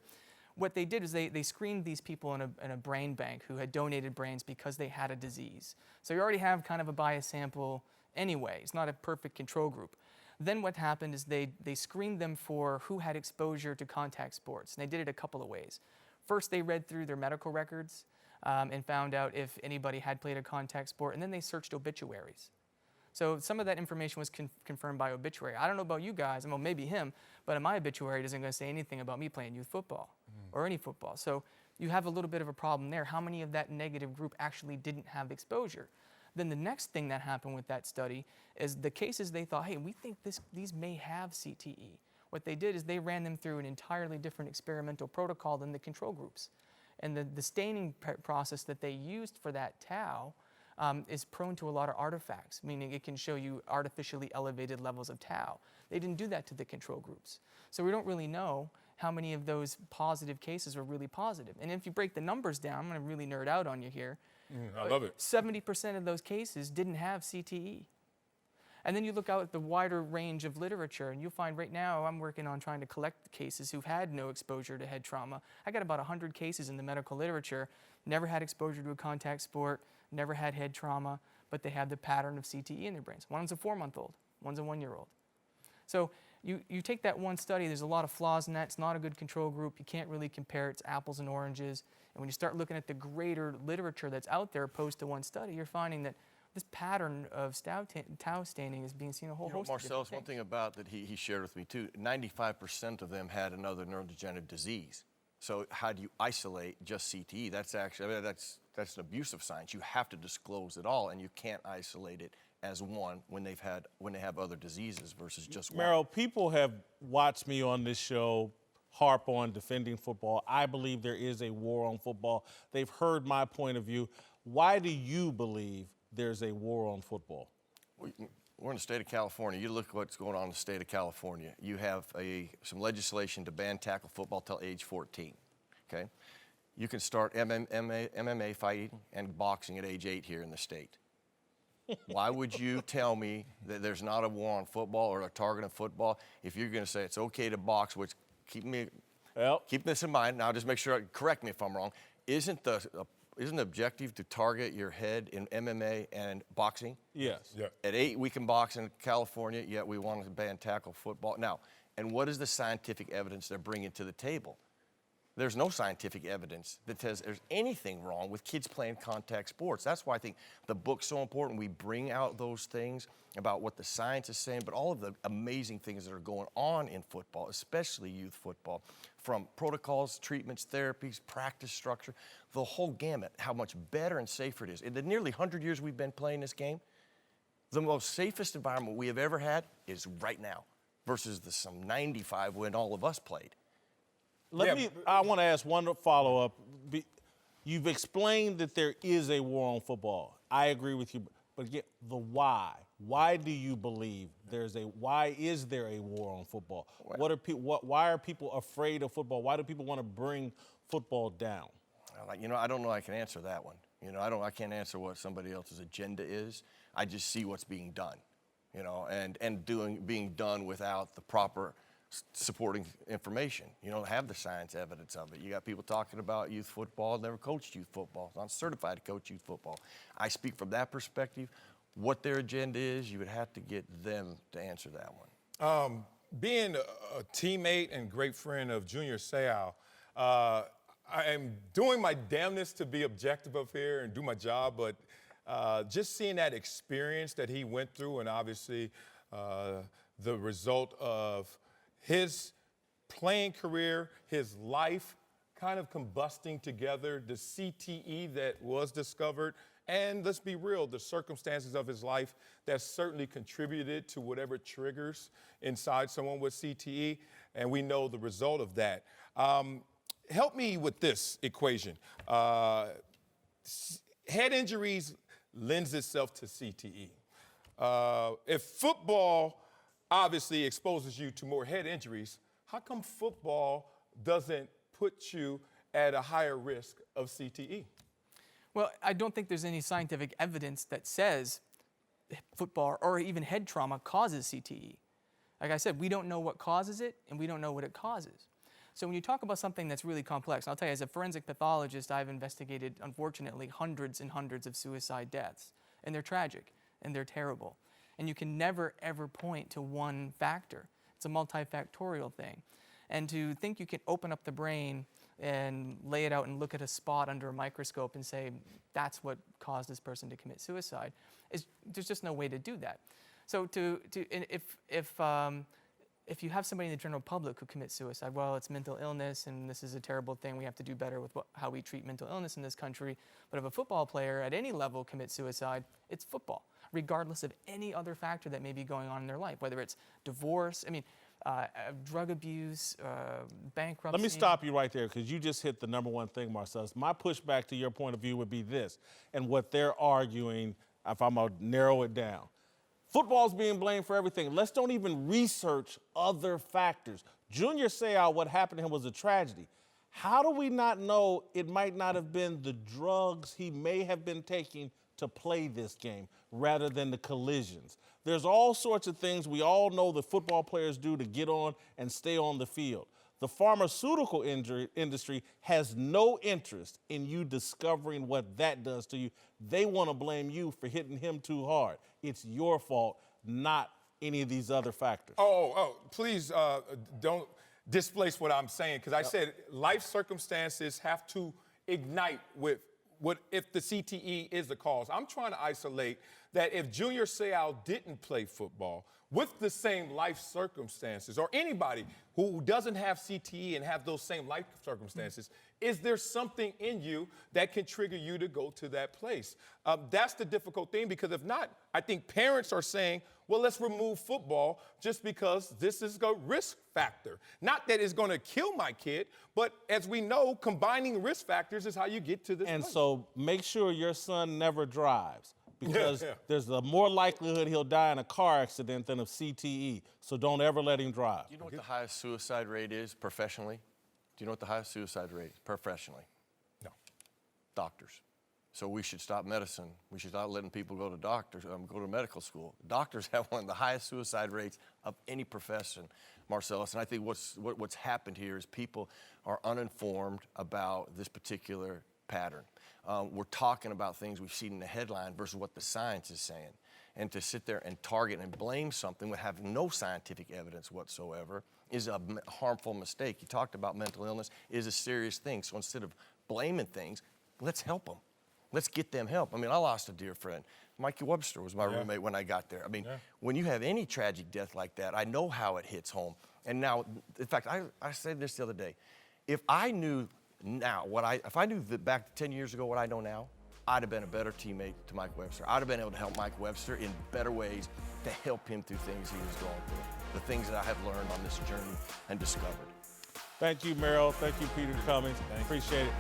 what they did is they screened these people in a brain bank who had donated brains because they had a disease. So you already have kind of a bias sample anyway. It's not a perfect control group. Then what happened is they screened them for who had exposure to contact sports. And they did it a couple of ways. First, they read through their medical records and found out if anybody had played a contact sport. And then they searched obituaries. So some of that information was confirmed by obituary. I don't know about you guys, well, maybe him, but in my obituary it isn't going to say anything about me playing youth football or any football. So you have a little bit of a problem there. How many of that negative group actually didn't have exposure? Then the next thing that happened with that study is the cases they thought, hey, we think these may have CTE. What they did is they ran them through an entirely different experimental protocol than the control groups. And the staining process that they used for that tau is prone to a lot of artifacts, meaning it can show you artificially elevated levels of tau. They didn't do that to the control groups. So we don't really know how many of those positive cases were really positive. And if you break the numbers down, I'm going to really nerd out on you here. I love it. 70% of those cases didn't have CTE. And then you look out at the wider range of literature, and you'll find right now I'm working on trying to collect the cases who've had no exposure to head trauma. I got about 100 cases in the medical literature, never had exposure to a contact sport, never had head trauma, but they have the pattern of CTE in their brains. One's a 4-month-old, one's a 1-year-old. So you take that one study, there's a lot of flaws in that. It's not a good control group. You can't really compare. It's apples and oranges. And when you start looking at the greater literature that's out there opposed to one study, you're finding that this pattern of tau staining is being seen in a whole host of different Marcellus, one things. thing about that he shared with me too, 95% of them had another neurodegenerative disease. So how do you isolate just CTE? That's actually, that's an abuse of science. You have to disclose it all, and you can't isolate it as one when they have other diseases versus just one. Merrill, people have watched me on this show harp on defending football. I believe there is a war on football. They've heard my point of view. Why do you believe there's a war on football? We're in the state of California. You look at what's going on in the state of California. You have some legislation to ban tackle football till age 14, okay? You can start MMA fighting and boxing at age 8 here in the state. Why would you tell me that there's not a war on football or a target on football if you're going to say it's okay to box, which keep this in mind. Now, just make sure, correct me if I'm wrong. Isn't the objective to target your head in MMA and boxing? Yes. Yeah. At 8, we can box in California, yet we want to ban tackle football. Now, and what is the scientific evidence they're bringing to the table? There's no scientific evidence that says there's anything wrong with kids playing contact sports. That's why I think the book's so important. We bring out those things about what the science is saying, but all of the amazing things that are going on in football, especially youth football, from protocols, treatments, therapies, practice structure, the whole gamut, how much better and safer it is. In the nearly 100 years we've been playing this game, the most safest environment we have ever had is right now versus some 95 when all of us played. I want to ask one follow-up. You've explained that there is a war on football. I agree with you, but again, the why. Why do you believe why is there a war on football? Why are people afraid of football? Why do people want to bring football down? I don't know I can answer that one. I can't answer what somebody else's agenda is. I just see what's being done, and being done without the proper supporting information. You don't have the science evidence of it. You got people talking about youth football, never coached youth football, not certified to coach youth football. I speak from that perspective. What their agenda is, you would have to get them to answer that one. Being a teammate and great friend of Junior Seau, I am doing my damnness to be objective up here and do my job, but just seeing that experience that he went through, and obviously the result of his playing career, his life kind of combusting together, the CTE that was discovered, and let's be real, the circumstances of his life that certainly contributed to whatever triggers inside someone with CTE, and we know the result of that. Help me with this equation. Head injuries lends itself to CTE. If football obviously exposes you to more head injuries. How come football doesn't put you at a higher risk of CTE? Well, I don't think there's any scientific evidence that says football or even head trauma causes CTE. Like I said, we don't know what causes it, and we don't know what it causes. So when you talk about something that's really complex, I'll tell you, as a forensic pathologist, I've investigated, unfortunately, hundreds and hundreds of suicide deaths. And they're tragic, and they're terrible. And you can never, ever point to one factor. It's a multifactorial thing. And to think you can open up the brain and lay it out and look at a spot under a microscope and say, that's what caused this person to commit suicide, there's just no way to do that. So if you have somebody in the general public who commits suicide, well, it's mental illness and this is a terrible thing. We have to do better with how we treat mental illness in this country. But if a football player at any level commits suicide, it's football, regardless of any other factor that may be going on in their life, whether it's divorce, drug abuse, bankruptcy. Let me stop you right there, because you just hit the number one thing, Marcellus. My pushback to your point of view would be this, and what they're arguing, if I'm going to narrow it down. Football's being blamed for everything. Let's don't even research other factors. Junior Seau, what happened to him was a tragedy. How do we not know it might not have been the drugs he may have been taking to play this game rather than the collisions? There's all sorts of things we all know the football players do to get on and stay on the field. The pharmaceutical industry has no interest in you discovering what that does to you. They want to blame you for hitting him too hard. It's your fault, not any of these other factors. Please don't displace what I'm saying, because I said life circumstances have to ignite with what if the CTE is the cause. I'm trying to isolate that if Junior Seau didn't play football with the same life circumstances, or anybody who doesn't have CTE and have those same life circumstances, is there something in you that can trigger you to go to that place? That's the difficult thing, because if not, I think parents are saying, well, let's remove football just because this is a risk factor. Not that it's going to kill my kid, but as we know, combining risk factors is how you get to this And place. so make sure your son never drives, because there's a more likelihood he'll die in a car accident than of CTE. So don't ever let him drive. Do you know what the highest suicide rate is professionally? Do you know what the highest suicide rate is professionally? No. Doctors. So we should stop medicine. We should stop letting people go to doctors, go to medical school. Doctors have one of the highest suicide rates of any profession, Marcellus. And I think what's happened here is people are uninformed about this particular pattern. We're talking about things we've seen in the headline versus what the science is saying. And to sit there and target and blame something with having no scientific evidence whatsoever is a harmful mistake. You talked about mental illness is a serious thing. So instead of blaming things, let's help them. Let's get them help. I mean, I lost a dear friend. Mikey Webster was my roommate when I got there. I mean, when you have any tragic death like that, I know how it hits home. And now, in fact, I said this the other day. If I knew now if I knew that back 10 years ago what I know now, I'd have been a better teammate to Mike Webster. I'd have been able to help Mike Webster in better ways to help him through things he was going through, the things that I have learned on this journey and discovered. Thank you, Merrill. Thank you, Peter Cummings. Appreciate it.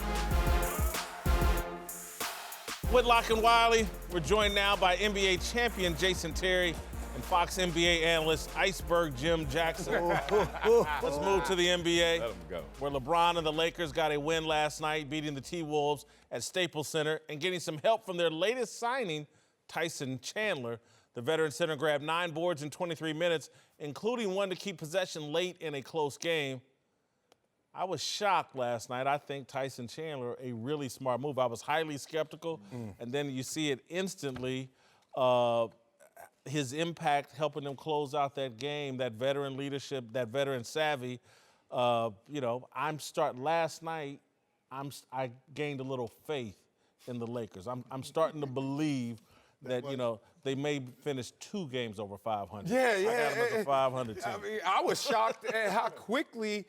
Whitlock and Wiley. We're joined now by NBA champion Jason Terry and Fox NBA analyst Iceberg Jim Jackson. Let's move to the NBA. Let 'em go. Where LeBron and the Lakers got a win last night, beating the T-Wolves at Staples Center and getting some help from their latest signing, Tyson Chandler. The veteran center grabbed 9 boards in 23 minutes, including one to keep possession late in a close game. I was shocked last night. I think Tyson Chandler, a really smart move. I was highly skeptical, and then you see it instantly, his impact helping them close out that game, that veteran leadership, that veteran savvy. Last night, I gained a little faith in the Lakers. I'm starting to believe that, they may finish 2 games over 500. Yeah. I got them at the 500 team. I mean, I was shocked at how quickly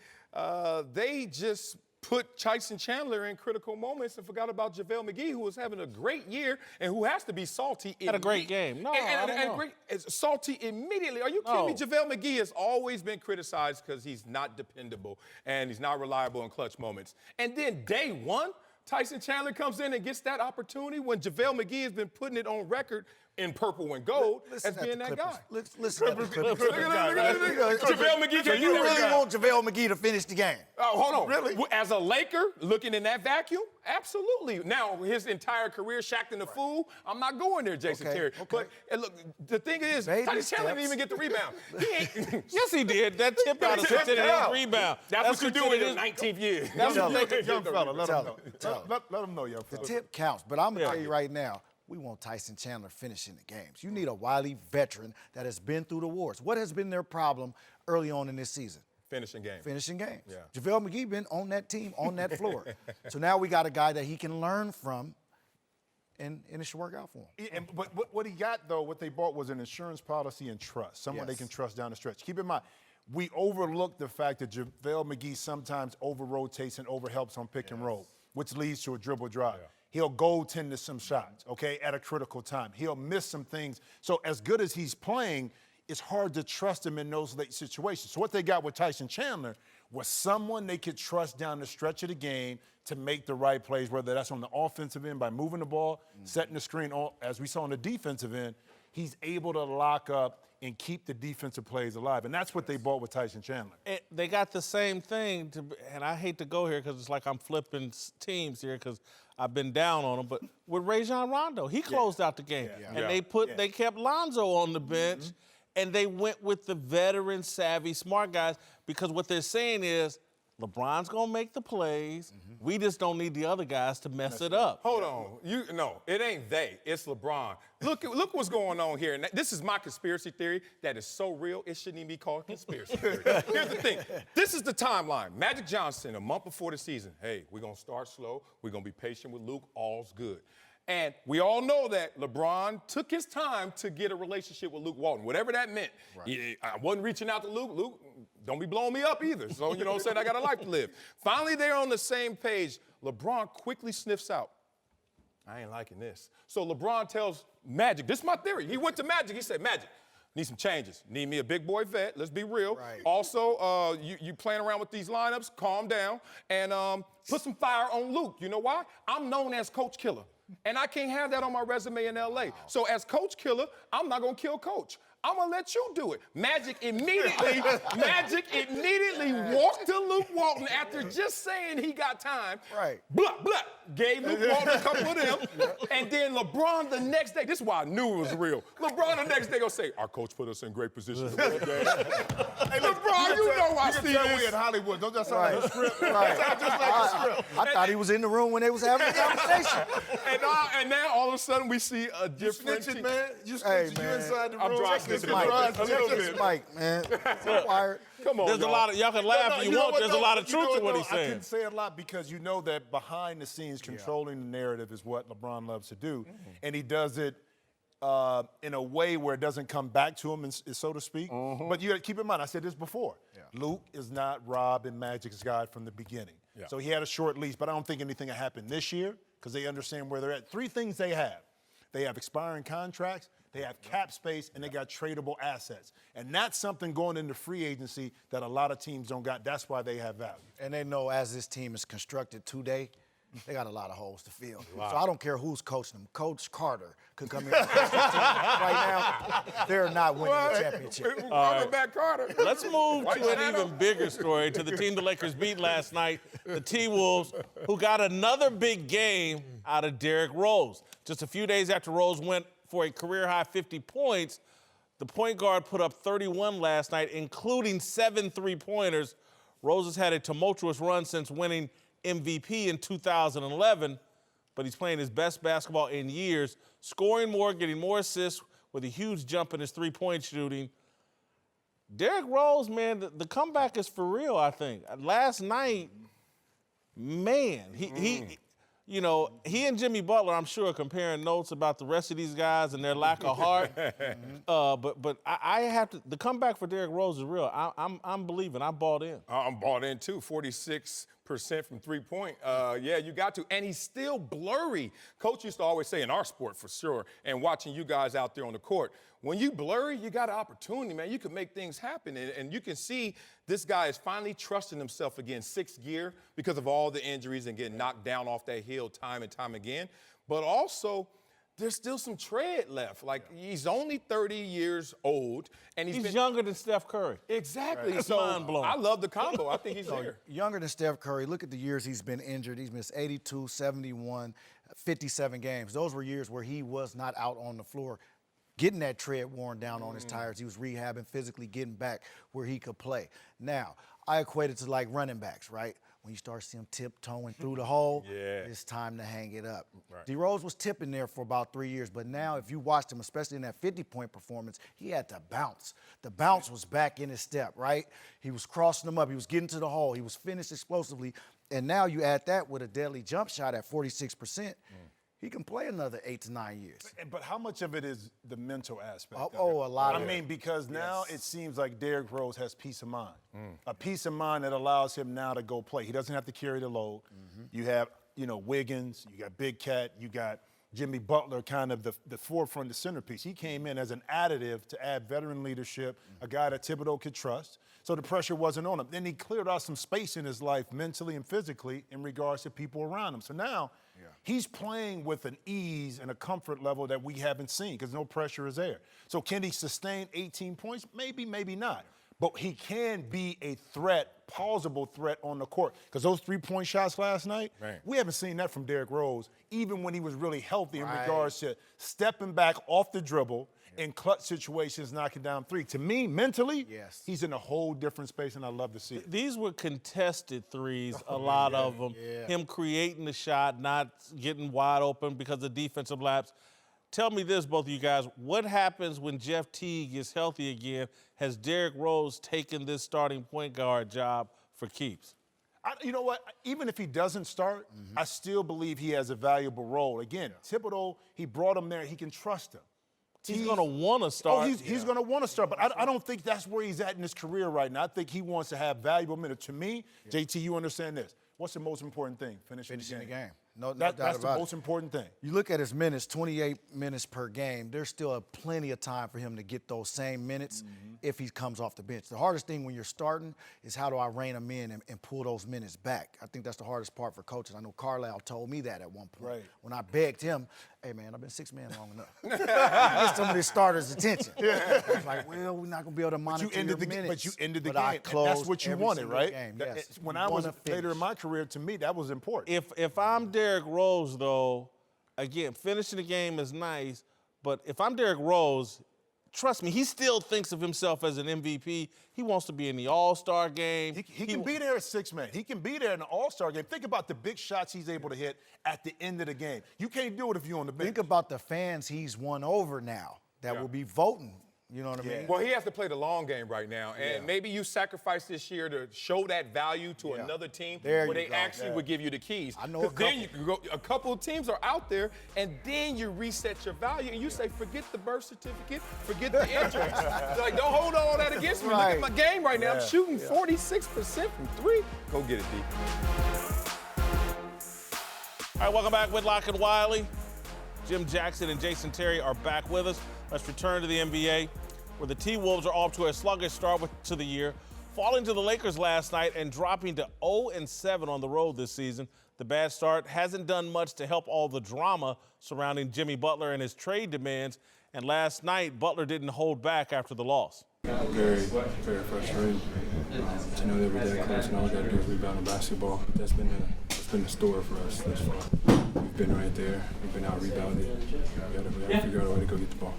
they just put Tyson Chandler in critical moments and forgot about JaVale McGee, who was having a great year and who has to be salty. Had a great game. No, I don't know. Salty immediately. Are you kidding me? JaVale McGee has always been criticized because he's not dependable and he's not reliable in clutch moments. And then day one, Tyson Chandler comes in and gets that opportunity when JaVale McGee has been putting it on record in purple and gold as being that guy. Listen at the Clippers. JaVale McGee So can't you do really that. want JaVale McGee to finish the game? Oh, hold on. Really? As a Laker, looking in that vacuum, absolutely. Now, his entire career, Shaq and the Fool, I'm not going there, Jason Okay, Terry. okay. But and look, the thing is, Baby Tyson Chandler didn't steps. even get the rebound. He ain't. Yes, he did. That tip out is Tip considered out. his rebound. That's what you do in considered his 19th year. That's Tell what him. they Young fella, let Tell him him. know. Tell him. Let him know, young The fella. tip counts, but I'm gonna tell you right now, we want Tyson Chandler finishing the games. You need a wily veteran that has been through the wars. What has been their problem early on in this season? Finishing game. Finishing games. Yeah. JaVale McGee been on that team, on that floor. So now we got a guy that he can learn from, and it should work out for him. But what he got, though, what they bought was an insurance policy and trust, someone they Yes. can trust down the stretch. Keep in mind, we overlook the fact that JaVale McGee sometimes over-rotates and over-helps on pick and roll, which leads to a dribble drive. Yeah. He'll goaltend to some shots, okay, at a critical time. He'll miss some things. So as good as he's playing, it's hard to trust him in those late situations. So what they got with Tyson Chandler was someone they could trust down the stretch of the game to make the right plays, whether that's on the offensive end by moving the ball, setting the screen, or as we saw on the defensive end, he's able to lock up and keep the defensive plays alive. And that's what they bought with Tyson Chandler. They got the same thing, and I hate to go here because it's like I'm flipping teams here because I've been down on them. But with Rajon Rondo, he closed out the game, and they kept Lonzo on the bench, and they went with the veteran, savvy, smart guys because what they're saying is LeBron's gonna make the plays. We just don't need the other guys to mess it up. Hold on. No, it ain't they. It's LeBron. Look what's going on here. And this is my conspiracy theory that is so real, it shouldn't even be called conspiracy theory. Here's the thing. This is the timeline. Magic Johnson, a month before the season, hey, we're going to start slow. We're going to be patient with Luke. All's good. And we all know that LeBron took his time to get a relationship with Luke Walton, whatever that meant. Right. I wasn't reaching out to Luke. Luke, don't be blowing me up either. So, you know what I'm saying? I got a life to live. Finally, they're on the same page. LeBron quickly sniffs out, I ain't liking this. So LeBron tells Magic, this is my theory. He went to Magic. He said, Magic, need some changes. Need me a big boy vet. Let's be real. Right. Also, you playing around with these lineups, calm down, and put some fire on Luke. You know why? I'm known as Coach Killer. And I can't have that on my resume in LA. So as Coach Killer, I'm not gonna kill Coach. I'm gonna let you do it. Magic immediately walked to Luke Walton after just saying he got time. Right. Blah, blah. Gave Luke Walton a couple of them. And then LeBron the next day, this is why I knew it was real. LeBron the next day gonna say, our coach put us in great position to win the game. Hey, LeBron, you know I see We in this. Hollywood. Don't that sound like a script? Right. That sound just like a script. I thought he was in the room when they was having a conversation. And now all of a sudden we see a different Snitching, team. man. You Hey, snitching. You man. inside the I'm room. dry Check this snitching Mike, garage. a little Just bit. Mike, man. Wired. Come on, There's a y'all. lot of y'all can laugh if you want. There's a lot of truth to what he's I saying. can say a lot because you know that behind the scenes, controlling the narrative is what LeBron loves to do, and he does it in a way where it doesn't come back to him, so to speak. But you got to keep in mind, I said this before. Luke is not Rob and Magic's guy from the beginning. Yeah. So he had a short leash, but I don't think anything will happen this year because they understand where they're at. Three things they have. They have expiring contracts, they have cap space, and they got tradable assets. And that's something going into free agency that a lot of teams don't got. That's why they have value. And they know as this team is constructed today, they got a lot of holes to fill. So I don't care who's coaching them. Coach Carter could come in and coach the team right now. They're not winning the championship. Back Carter. Let's move to an even bigger story, to the team the Lakers beat last night, the T-Wolves, who got another big game out of Derrick Rose. Just a few days after Rose went for a career-high 50 points, the point guard put up 31 last night, including 7 three-pointers. Rose has had a tumultuous run since winning MVP in 2011, but he's playing his best basketball in years, scoring more, getting more assists with a huge jump in his three-point shooting. Derrick Rose, man, the comeback is for real, I think. Last night, man, he and Jimmy Butler, I'm sure, are comparing notes about the rest of these guys and their lack of heart. But I have to. The comeback for Derrick Rose is real. I'm believing. I bought in. I'm bought in too. 46% from three-point. Yeah, you got to. And he's still blurry. Coach used to always say in our sport, for sure, and watching you guys out there on the court, when you blurry, you got an opportunity, man. You can make things happen. And you can see this guy is finally trusting himself again, sixth gear, because of all the injuries and getting knocked down off that hill time and time again. But also, there's still some tread left. Like, he's only 30 years old, and He's younger than Steph Curry. Exactly. That's So mind-blowing. I love the combo. I think he's there. Younger than Steph Curry. Look at the years he's been injured. He's missed 82, 71, 57 games. Those were years where he was not out on the floor getting that tread worn down on his tires. He was rehabbing, physically getting back where he could play. Now, I equate it to like running backs, right? When you start seeing them tiptoeing through the hole, it's time to hang it up. Right. D-Rose was tipping there for about 3 years, but now if you watched him, especially in that 50-point performance, he had to bounce. The bounce was back in his step, right? He was crossing them up. He was getting to the hole. He was finished explosively. And now you add that with a deadly jump shot at 46%. He can play another 8 to 9 years. But how much of it is the mental aspect? Oh, a lot of I it. mean, because now it seems like Derrick Rose has peace of mind. A peace of mind that allows him now to go play. He doesn't have to carry the load. You have, Wiggins, you got Big Cat, you got Jimmy Butler, kind of the forefront, the centerpiece. He came in as an additive to add veteran leadership, a guy that Thibodeau could trust. So the pressure wasn't on him. Then he cleared out some space in his life mentally and physically in regards to people around him. So now he's playing with an ease and a comfort level that we haven't seen because no pressure is there. So can he sustain 18 points? Maybe, maybe not. But he can be a threat, plausible threat on the court. Because those three-point shots last night, we haven't seen that from Derrick Rose, even when he was really healthy in regards to stepping back off the dribble in clutch situations, knocking down three. To me, mentally, he's in a whole different space, and I love to see it. These were contested threes, a lot of them. Him creating the shot, not getting wide open because of defensive laps. Tell me this, both of you guys. What happens when Jeff Teague gets healthy again? Has Derrick Rose taken this starting point guard job for keeps? You know what? Even if he doesn't start, I still believe he has a valuable role. Again, Thibodeau, he brought him there. He can trust him. He's going to want to start. Oh, he's going to want to start, but I don't think that's where he's at in his career right now. I think he wants to have valuable minutes. To me, JT, you understand this. What's the most important thing? Finishing the game. No doubt That's about the most important thing. You look at his minutes, 28 minutes per game. There's still plenty of time for him to get those same minutes if he comes off the bench. The hardest thing when you're starting is how do I rein him in and pull those minutes back. I think that's the hardest part for coaches. I know Carlisle told me that at one point. When I begged him, hey, man, I've been 6 man long enough. Get some of these starters' attention. I was like, well, we're not going to be able to monitor your minutes. But you ended the But I game, and closed that's what you every wanted, single right? game, yes. When You I was wanna later in finish. my career, to me, that was important. If I'm Derrick Rose, though, again, finishing the game is nice, but if I'm Derrick Rose, trust me, he still thinks of himself as an MVP. He wants to be in the All-Star game. He can be there at 6 man. He can be there in the All-Star game. Think about the big shots he's able to hit at the end of the game. You can't do it if you're on the bench. Think about the fans he's won over now that will be voting. You know what I mean? Well, he has to play the long game right now, and maybe you sacrifice this year to show that value to another team where they actually would give you the keys. I know a then you can go. A couple of teams are out there, and then you reset your value, and you say, forget the birth certificate, forget the entrance. Like, don't hold all that against me. Look at my game right now. I'm shooting 46% from three. Go get it, D. All right, welcome back, Whitlock and Wiley. Jim Jackson and Jason Terry are back with us. Let's return to the NBA, where the T-Wolves are off to a sluggish start to the year, falling to the Lakers last night and dropping to 0-7 on the road this season. The bad start hasn't done much to help all the drama surrounding Jimmy Butler and his trade demands, and last night, Butler didn't hold back after the loss. Very, very frustrating to know that we're that close and all we got to do is rebound the basketball. That's been the story for us thus far. We've been right there. We've been out rebounded. We got to figure out a way to go get the ball.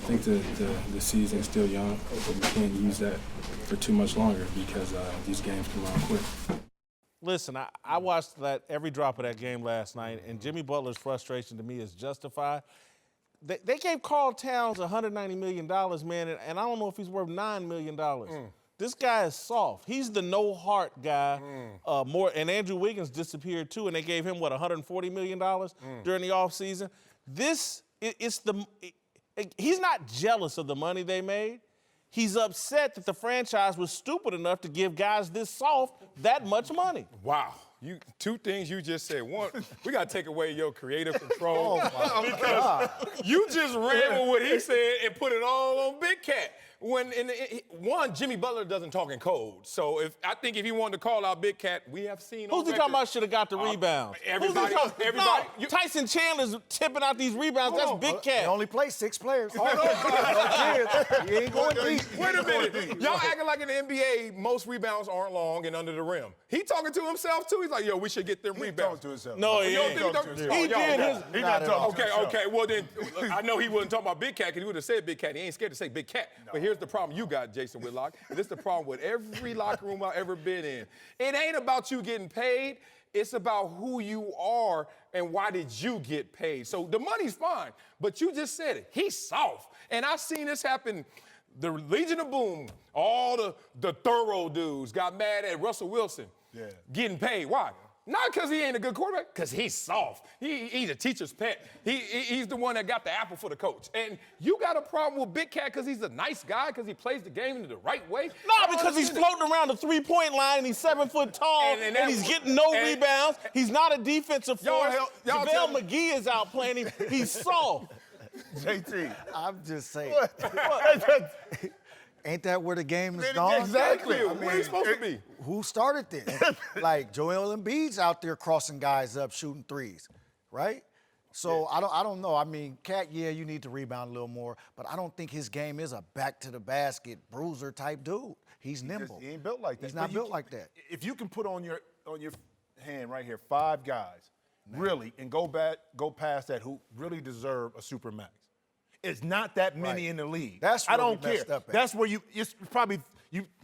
I think the season's still young, but we can't use that for too much longer because these games come around quick. Listen, I watched every drop of that game last night, and Jimmy Butler's frustration to me is justified. They gave Karl Towns $190 million, man, and I don't know if he's worth $9 million. This guy is soft. He's the no-heart guy. And Andrew Wiggins disappeared too, and they gave him, $140 million during the offseason? He's not jealous of the money they made. He's upset that the franchise was stupid enough to give guys this soft that much money. Wow. Two things you just said. One, we got to take away your creative control. Because you just ran with what he said and put it all on Big Cat. One, Jimmy Butler doesn't talk in code. So I think if he wanted to call out Big Cat, we have seen. Who's he talking about should have got the rebounds? Everybody. No, Tyson Chandler's tipping out these rebounds. That's Big They Cat. only play 6 players. Hold on. He ain't going deep. Wait a minute. Y'all acting like in the NBA, most rebounds aren't long and under the rim. He talking to himself, too? He's like, yo, we should get them rebounds. To himself. No, he You don't ain't. think he talking to himself? He did his. He's not talking to himself. Okay. Well, then, I know he wasn't talking about Big Cat because he would have said Big Cat. He ain't scared to say Big Cat. No. But here's the problem you got, Jason Whitlock. And this is the problem with every locker room I've ever been in. It ain't about you getting paid. It's about who you are and why did you get paid. So the money's fine, but you just said it. He's soft. And I've seen this happen. The Legion of Boom, all the thorough dudes got mad at Russell Wilson getting paid. Why? Not because he ain't a good quarterback, because he's soft. He's a teacher's pet. He's the one that got the apple for the coach. And you got a problem with Big Cat because he's a nice guy, because he plays the game in the right way? No, because he's floating around the three-point line and he's 7 foot tall and he's getting no rebounds. He's not a defensive force. JaVale McGee is out playing him. He's soft. JT. I'm just saying. Ain't that where the game is gone? Exactly. Where are you supposed to be? Who started this? Like Joel Embiid's out there crossing guys up, shooting threes, right? So I don't know. I mean, Cat, yeah, you need to rebound a little more, but I don't think his game is a back to the basket bruiser type dude. He's nimble. He ain't built like that. He's not built like that. If you can put on your hand right here 5 guys, really, and go past that who really deserve a supermax. It's not that many in the league. That's where I don't we care. messed up at. That's where it's probably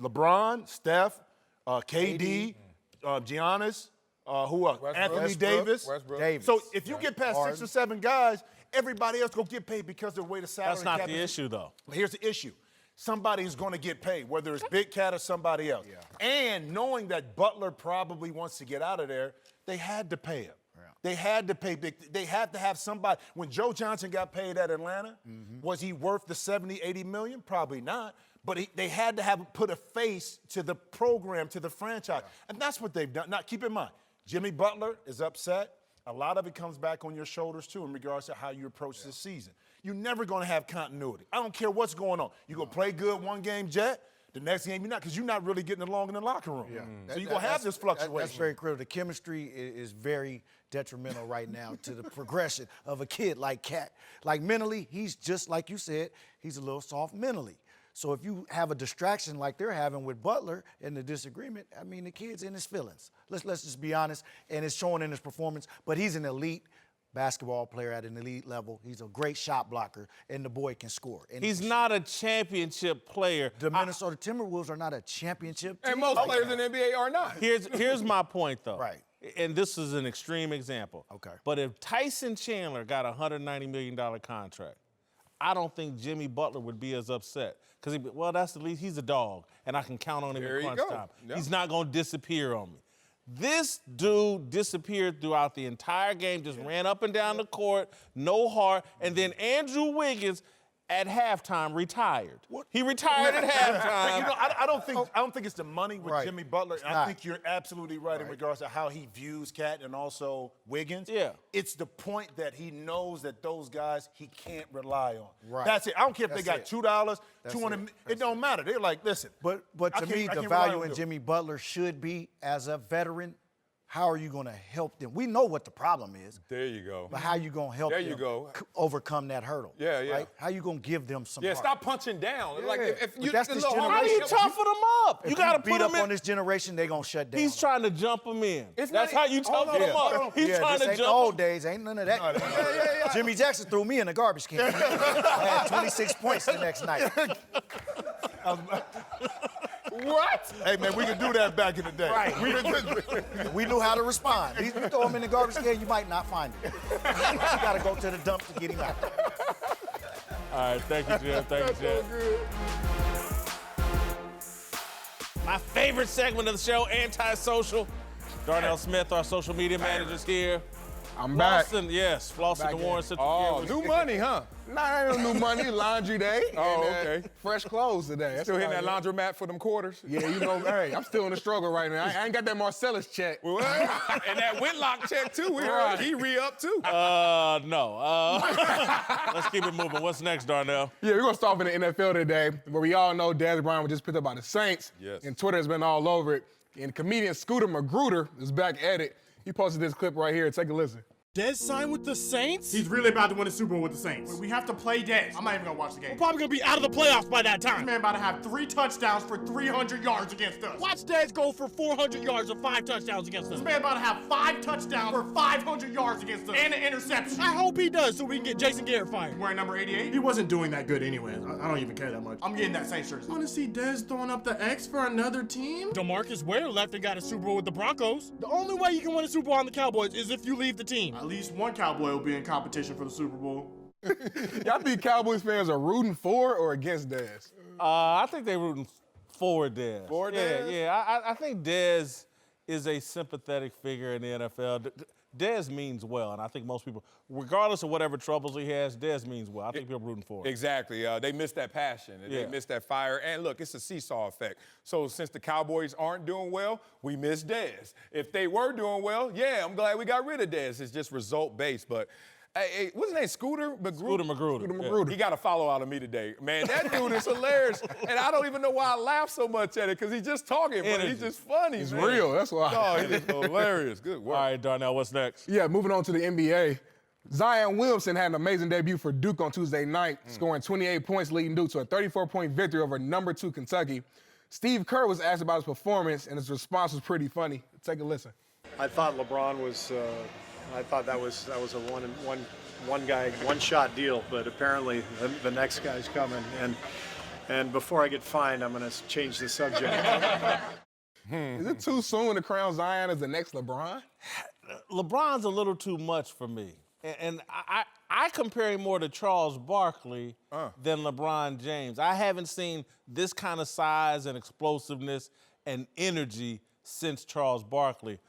LeBron, Steph, KD, Giannis, who else? Anthony Davis. Westbrook. So if you get past 6 or 7 guys, everybody else gonna get paid because of the way the salary That's not cap the is. issue, though. Here's the issue. Somebody's going to get paid, whether it's Big Cat or somebody else. And knowing that Butler probably wants to get out of there, they had to pay him. They had to pay big. They had to have somebody. When Joe Johnson got paid at Atlanta, was he worth the 70, 80 million? Probably not. But they had to put a face to the program, to the franchise. And that's what they've done. Now, keep in mind, Jimmy Butler is upset. A lot of it comes back on your shoulders, too, in regards to how you approach this season. You're never going to have continuity. I don't care what's going on. You're going to play good one game, Jet. The next game you're not, because you're not really getting along in the locker room. So you're going to have this fluctuation. That's very critical. The chemistry is very detrimental right now to the progression of a kid like Cat. Like mentally, he's just like you said, he's a little soft mentally. So if you have a distraction like they're having with Butler and the disagreement, I mean, the kid's in his feelings. Let's just be honest, and it's showing in his performance. But he's an elite basketball player at an elite level. He's a great shot blocker, and the boy can score. And He's not a championship player. The Minnesota Timberwolves are not a championship team. And most players in the NBA are not. Here's my point, though. Right. And this is an extreme example. Okay. But if Tyson Chandler got a $190 million contract, I don't think Jimmy Butler would be as upset. Because, that's the least, he's a dog, and I can count on him There in you crunch go. time. Yep. He's not going to disappear on me. This dude disappeared throughout the entire game, just ran up and down the court, no heart, and then Andrew Wiggins at halftime retired. He retired at halftime. You know, I don't think it's the money with Jimmy Butler. I think you're absolutely right in regards to how he views Cat and also Wiggins. Yeah. It's the point that he knows that those guys he can't rely on. Right. That's it. I don't care if they got That's $2, That's $200. it. It don't matter. They're like, listen. But I to can't- me, I the can't rely value on in you. Jimmy Butler should be, as a veteran, how are you going to help them? We know what the problem is. There you go. But how you going to help There them you go. overcome that hurdle? Yeah, yeah. Right? How you going to give them some Yeah, heart? stop punching down. Like if But you, that's the this little How do generation. you toughen them up? If You got to beat put up them on in. this generation, they're going to shut down. He's trying to jump them in. It's That's not- how you hold toughen on, them hold up. on. He's yeah, trying this to ain't the jump old them. days. Ain't none of that. Jimmy Jackson threw me in the garbage can. I had 26 points the next night. What? Hey, man, we could do that back in the day. Right. We knew how to respond. You throw him in the garbage can, you might not find him. You got to go to the dump to get him out. All right, thank you, Jim. Thank you, Jim. My favorite segment of the show, Antisocial. Darnell Smith, our social media manager, is here. I'm back. Flossing, yes, flossing the Warren Central. Oh, new money, huh? Nah, ain't no new money. Laundry day. Oh, and, okay. Fresh clothes today. That's Still hitting what that I get. laundromat for them quarters? Yeah, you know, hey, I'm still in the struggle right now. I ain't got that Marcellus check. Well, and that Whitlock check, too. We heard he re-up, too. No. Let's keep it moving. What's next, Darnell? Yeah, we're going to start off in the NFL today, where we all know Dez Bryant was just picked up by the Saints. Yes. And Twitter has been all over it. And comedian Scooter Magruder is back at it. He posted this clip right here. Take a listen. Dez signed with the Saints? He's really about to win the Super Bowl with the Saints. We have to play Dez. I'm not even gonna watch the game. We're probably gonna be out of the playoffs by that time. This man about to have 3 touchdowns for 300 yards against us. Watch Dez go for 400 yards and 5 touchdowns against us. This man about to have 5 touchdowns for 500 yards against us and an interception. I hope he does so we can get Jason Garrett fired. Wearing number 88? He wasn't doing that good anyway. I don't even care that much. I'm getting that Saints jersey. I want to see Dez throwing up the X for another team. DeMarcus Ware left and got a Super Bowl with the Broncos. The only way you can win a Super Bowl on the Cowboys is if you leave the team. At least one Cowboy will be in competition for the Super Bowl. Y'all think Cowboys fans are rooting for or against Dez? I think they're rooting for Dez. For Dez? Yeah. I think Dez is a sympathetic figure in the NFL. Dez means well, and I think most people, regardless of whatever troubles he has, Dez means well. I think people are rooting for him. Exactly. They miss that passion. They miss that fire. And look, it's a seesaw effect. So since the Cowboys aren't doing well, we miss Dez. If they were doing well, yeah, I'm glad we got rid of Dez. It's just result-based. But, hey, what's his name, Scooter Magruder? Scooter Magruder. Scooter Magruder. He got a follow out of me today. Man, that dude is hilarious. And I don't even know why I laugh so much at it, because he's just talking, but he's just funny, He's man. real, that's why. Oh, he's just hilarious. Good work. All right, Darnell, what's next? Yeah, moving on to the NBA. Zion Williamson had an amazing debut for Duke on Tuesday night, scoring 28 points, leading Duke to a 34-point victory over number 2 Kentucky. Steve Kerr was asked about his performance, and his response was pretty funny. Take a listen. I thought LeBron was. I thought that was a one guy, one shot deal, but apparently the next guy's coming. And before I get fined, I'm going to change the subject. Is it too soon to crown Zion as the next LeBron? LeBron's a little too much for me. And I compare him more to Charles Barkley than LeBron James. I haven't seen this kind of size and explosiveness and energy since Charles Barkley.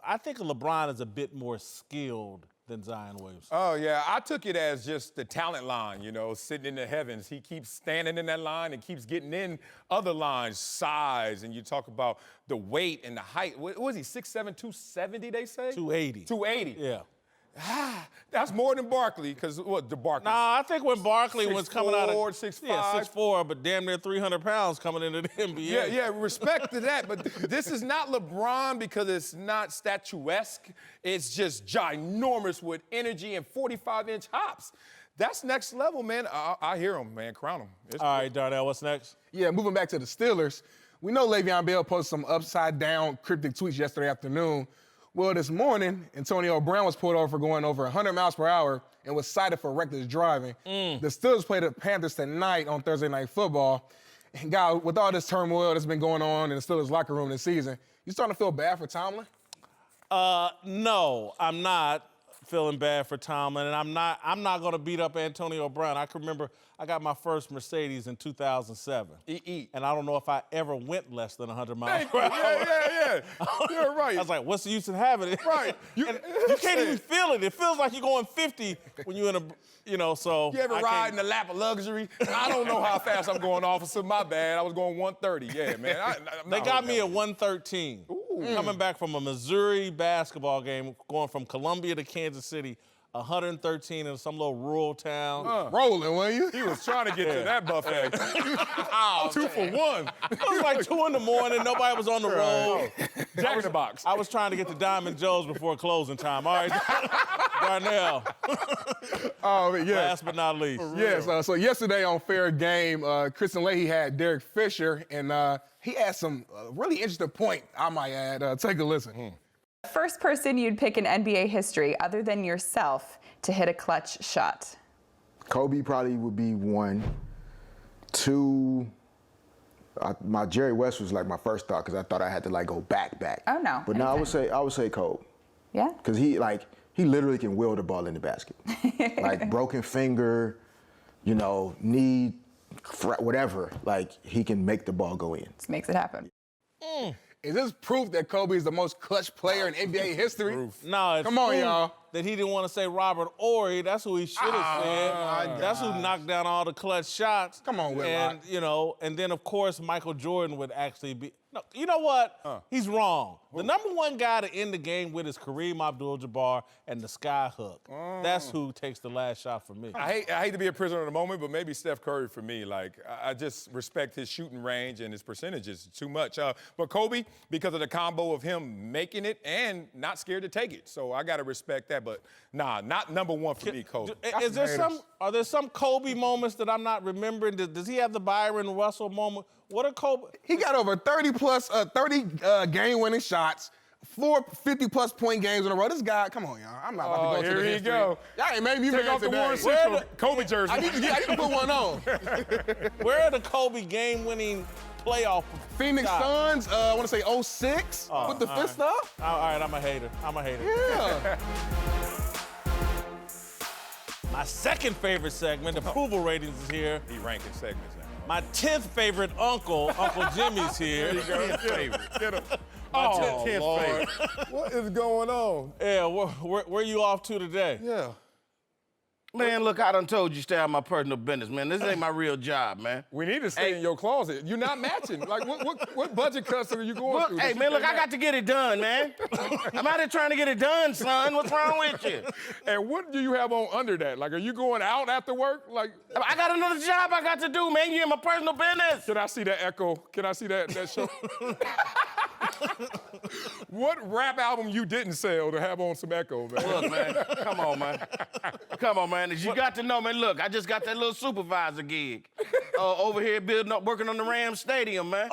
I think LeBron is a bit more skilled than Zion Williamson. Oh, yeah. I took it as just the talent line, you know, sitting in the heavens. He keeps standing in that line and keeps getting in other lines, size, and you talk about the weight and the height. What was he, 6'7", 270, they say? 280. 280. Yeah. That's more than Barkley, because what, the Barkley? Nah, I think when Barkley was coming out of 6'4", 6'5". Yeah, 6'4", but damn near 300 pounds coming into the NBA. Yeah, respect to that, but this is not LeBron because it's not statuesque. It's just ginormous with energy and 45-inch hops. That's next level, man. I hear him, man. Crown him. All right, Darnell, what's next? Yeah, moving back to the Steelers. We know Le'Veon Bell posted some upside-down cryptic tweets yesterday afternoon. Well, this morning, Antonio Brown was pulled over for going over 100 miles per hour and was cited for reckless driving. The Steelers play the Panthers tonight on Thursday Night Football. And, God, with all this turmoil that's been going on in the Steelers locker room this season, you starting to feel bad for Tomlin? No, I'm not feeling bad for Tomlin, and I'm not going to beat up Antonio Brown. I can remember I got my first Mercedes in 2007. And I don't know if I ever went less than 100 miles per hour. Yeah. You're right. I was like, what's the use in having it? Right. You can't even feel it. It feels like you're going 50 when you're in a, so. You ever ride in the lap of luxury? I don't know how fast I'm going, officer. My bad. I was going 130. Yeah, man. They got me at 113. Coming back from a Missouri basketball game, going from Columbia to Kansas City, 113 in some little rural town. Rolling, weren't you? He was trying to get to that buffet. 2 for 1. It was like 2 in the morning. Nobody was on the road. Jack in the Box. I was trying to get to Diamond Joe's before closing time. All right, Darnell. Oh, yeah. Last but not least. Yes. So yesterday on Fair Game, Kristen Leahy had Derek Fisher, and he had some really interesting point, I might add. Take a listen. First person you'd pick in NBA history, other than yourself, to hit a clutch shot? Kobe probably would be 1. 2, my Jerry West was like my first thought because I thought I had to like go back. Oh no. But no, I would say Kobe. Yeah. Because he literally can will the ball in the basket. Like broken finger, knee, whatever. Like he can make the ball go in. Just makes it happen. Is this proof that Kobe is the most clutch player in NBA history? No, it's Come on, proof. y'all. that he didn't want to say Robert Ory. That's who he should have said. That's who knocked down all the clutch shots. Come on, Whitlock. And, and then, of course, Michael Jordan would actually be. No, you know what? He's wrong. The number one guy to end the game with is Kareem Abdul-Jabbar and the sky hook. That's who takes the last shot for me. I hate to be a prisoner of the moment, but maybe Steph Curry for me. Like, I just respect his shooting range and his percentages too much. But Kobe, because of the combo of him making it and not scared to take it. So I got to respect that. But, nah, not number one for me, Kobe. Are there some Kobe moments that I'm not remembering? Does he have the Byron Russell moment? What are Kobe? He got over 30 game-winning shots, 4 50-plus point games in a row. This guy, come on, y'all. I'm not about to go to the history. Here you go. Y'all ain't made me take off the Warren Central Kobe jersey. I need to put one on. Where are the Kobe game-winning playoff Phoenix shots? Suns, I want to say 06 with the fist up. All right, I'm a hater. Yeah. My second favorite segment, approval ratings, is here. He ranking segments now. My 10th favorite uncle, Uncle Jimmy's here. There you go. Favorite. Get him. Oh, 10th Lord. favorite. What is going on? Yeah, where you off to today? Yeah. Man, look, I done told you stay out of my personal business, man. This ain't my real job, man. We need to stay in your closet. You're not matching. Like, what budget cuts are you going through? Hey, man, look, I got to get it done, man. I'm out here trying to get it done, son. What's wrong with you? And what do you have on under that? Like, are you going out after work? Like, I got another job I got to do, man. You in my personal business. Can I see that echo? Can I see that show? What rap album you didn't sell to have on some echo, man? Look, man, come on, man. Come on, man. As you got to know, man, look, I just got that little supervisor gig over here working on the Rams Stadium, man.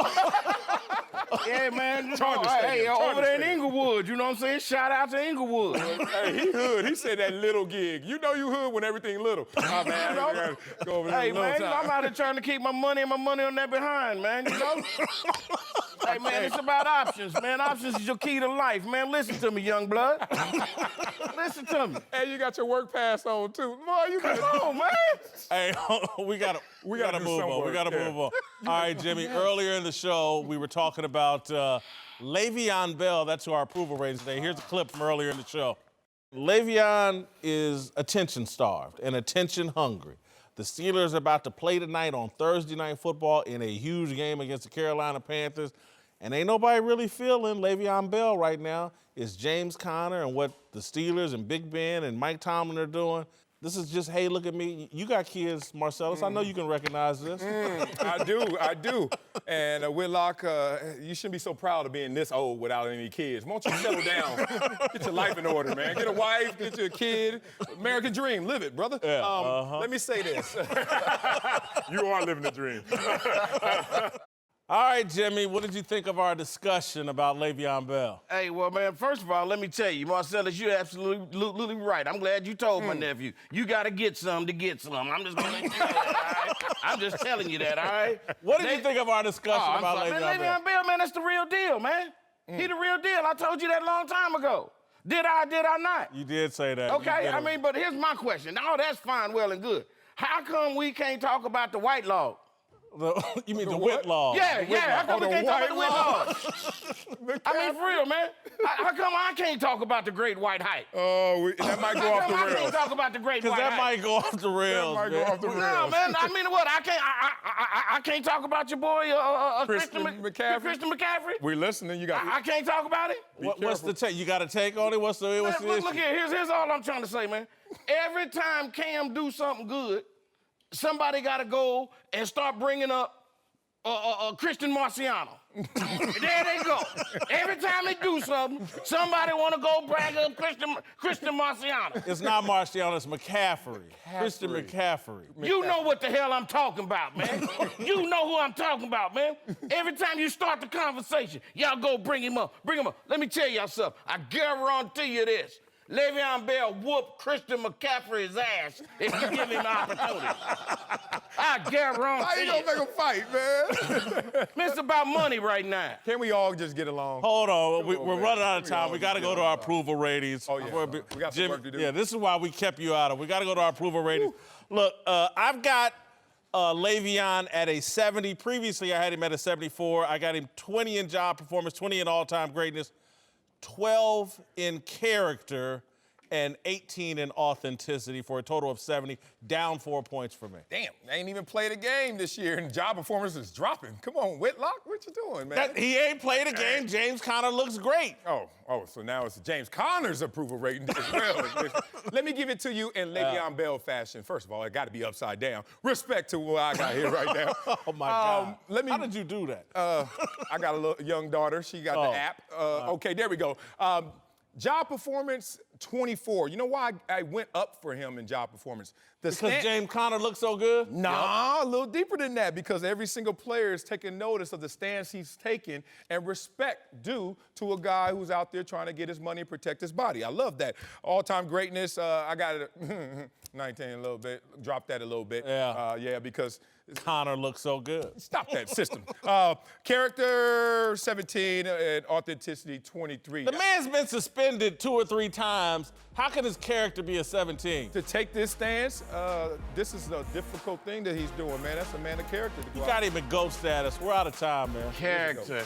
Yeah, man. Over there in Inglewood, you know what I'm saying? Shout out to Inglewood. Hey, he hood. He said that little gig. You know you hood when everything little. Oh, man, I gotta go over there. Hey, man, I'm out here trying to keep my money on that behind, man, you know? Hey, man, it's about options, man. Options is your key to life, man. Listen to me, young blood. Listen to me. Hey, you got your work pass on, too. Boy, you Come on, man. Hey, we gotta move on. We gotta move on. All right, Jimmy. Earlier in the show, we were talking about Le'Veon Bell. That's who our approval ratings today. Here's a clip from earlier in the show. Le'Veon is attention-starved and attention-hungry. The Steelers are about to play tonight on Thursday Night Football in a huge game against the Carolina Panthers. And ain't nobody really feeling Le'Veon Bell right now. It's James Conner and what the Steelers and Big Ben and Mike Tomlin are doing. This is just, hey, look at me. You got kids, Marcellus. I know you can recognize this. I do. And Whitlock, you shouldn't be so proud of being this old without any kids. Why don't you settle down? Get your life in order, man. Get a wife, get you a kid. American dream, live it, brother. Yeah, Let me say this. You are living the dream. All right, Jimmy, what did you think of our discussion about Le'Veon Bell? Hey, well, man, first of all, let me tell you, Marcellus, you're absolutely right. I'm glad you told my nephew. You got to get some to get some. I'm just going to let you know that, all right? I'm just telling you that, all right? What did you think of our discussion about Le'Veon Bell? Le'Veon Bell, man, that's the real deal, man. He the real deal. I told you that a long time ago. Did I not? You did say that. Okay, I mean, but here's my question. Oh, that's fine, well, and good. How come we can't talk about the white log? You mean the Whitlock? Yeah. How come we can't talk about the Whitlock? I mean, for real, man. How come I can't talk about the great white height? Oh, that might go off the rails. I can't talk about the great white height. Because that might go off the rails. That might go off the rails. No, man. I mean, what? I can't talk about your boy, Christian McCaffrey. Christian McCaffrey. We're listening. You got. I can't talk about it. What's the take? You got a take on it? What's the issue? Look here. Here's all I'm trying to say, man. Every time Cam do something good, somebody got to go and start bringing up Christian Marciano. There they go. Every time they do something, somebody want to go brag up Christian Marciano. It's not Marciano, it's McCaffrey. Christian McCaffrey. You know what the hell I'm talking about, man. You know who I'm talking about, man. Every time you start the conversation, y'all go bring him up. Let me tell y'all something. I guarantee you this. Le'Veon Bell whooped Christian McCaffrey's ass if you give him the opportunity. I guarantee. How you gonna make a fight, man? It's about money right now. Can we all just get along? Hold on, we're running out of time. We got to go to our approval ratings. Oh, yeah. We got some work to do. Yeah, this is why we kept you out of. We got to go to our approval ratings. Look, I've got Le'Veon at a 70. Previously, I had him at a 74. I got him 20 in job performance, 20 in all-time greatness, 12 in character, and 18 in authenticity for a total of 70, down 4 points for me. Damn, they ain't even played a game this year, and job performance is dropping. Come on, Whitlock, what you doing, man? He ain't played a game. James Conner looks great. Oh, so now it's James Conner's approval rating as well. Let me give it to you in Le'Veon Bell fashion. First of all, it got to be upside down. Respect to what I got here right now. Oh, my God. How did you do that? I got a little young daughter. She got the app. Okay, there we go. Job performance, 24. You know why I went up for him in job performance? Because James Conner looks so good? Nah, a little deeper than that, because every single player is taking notice of the stance he's taking and respect due to a guy who's out there trying to get his money and protect his body. I love that. All-time greatness, I got it 19 a little bit, dropped that a little bit. Yeah. Because Conner looks so good. Stop that system. Character, 17, and authenticity, 23. The man's been suspended 2 or 3 times. How can his character be a 17? To take this stance, this is a difficult thing that he's doing, man. That's a man of character. You got him in GOAT status. We're out of time, man. Character.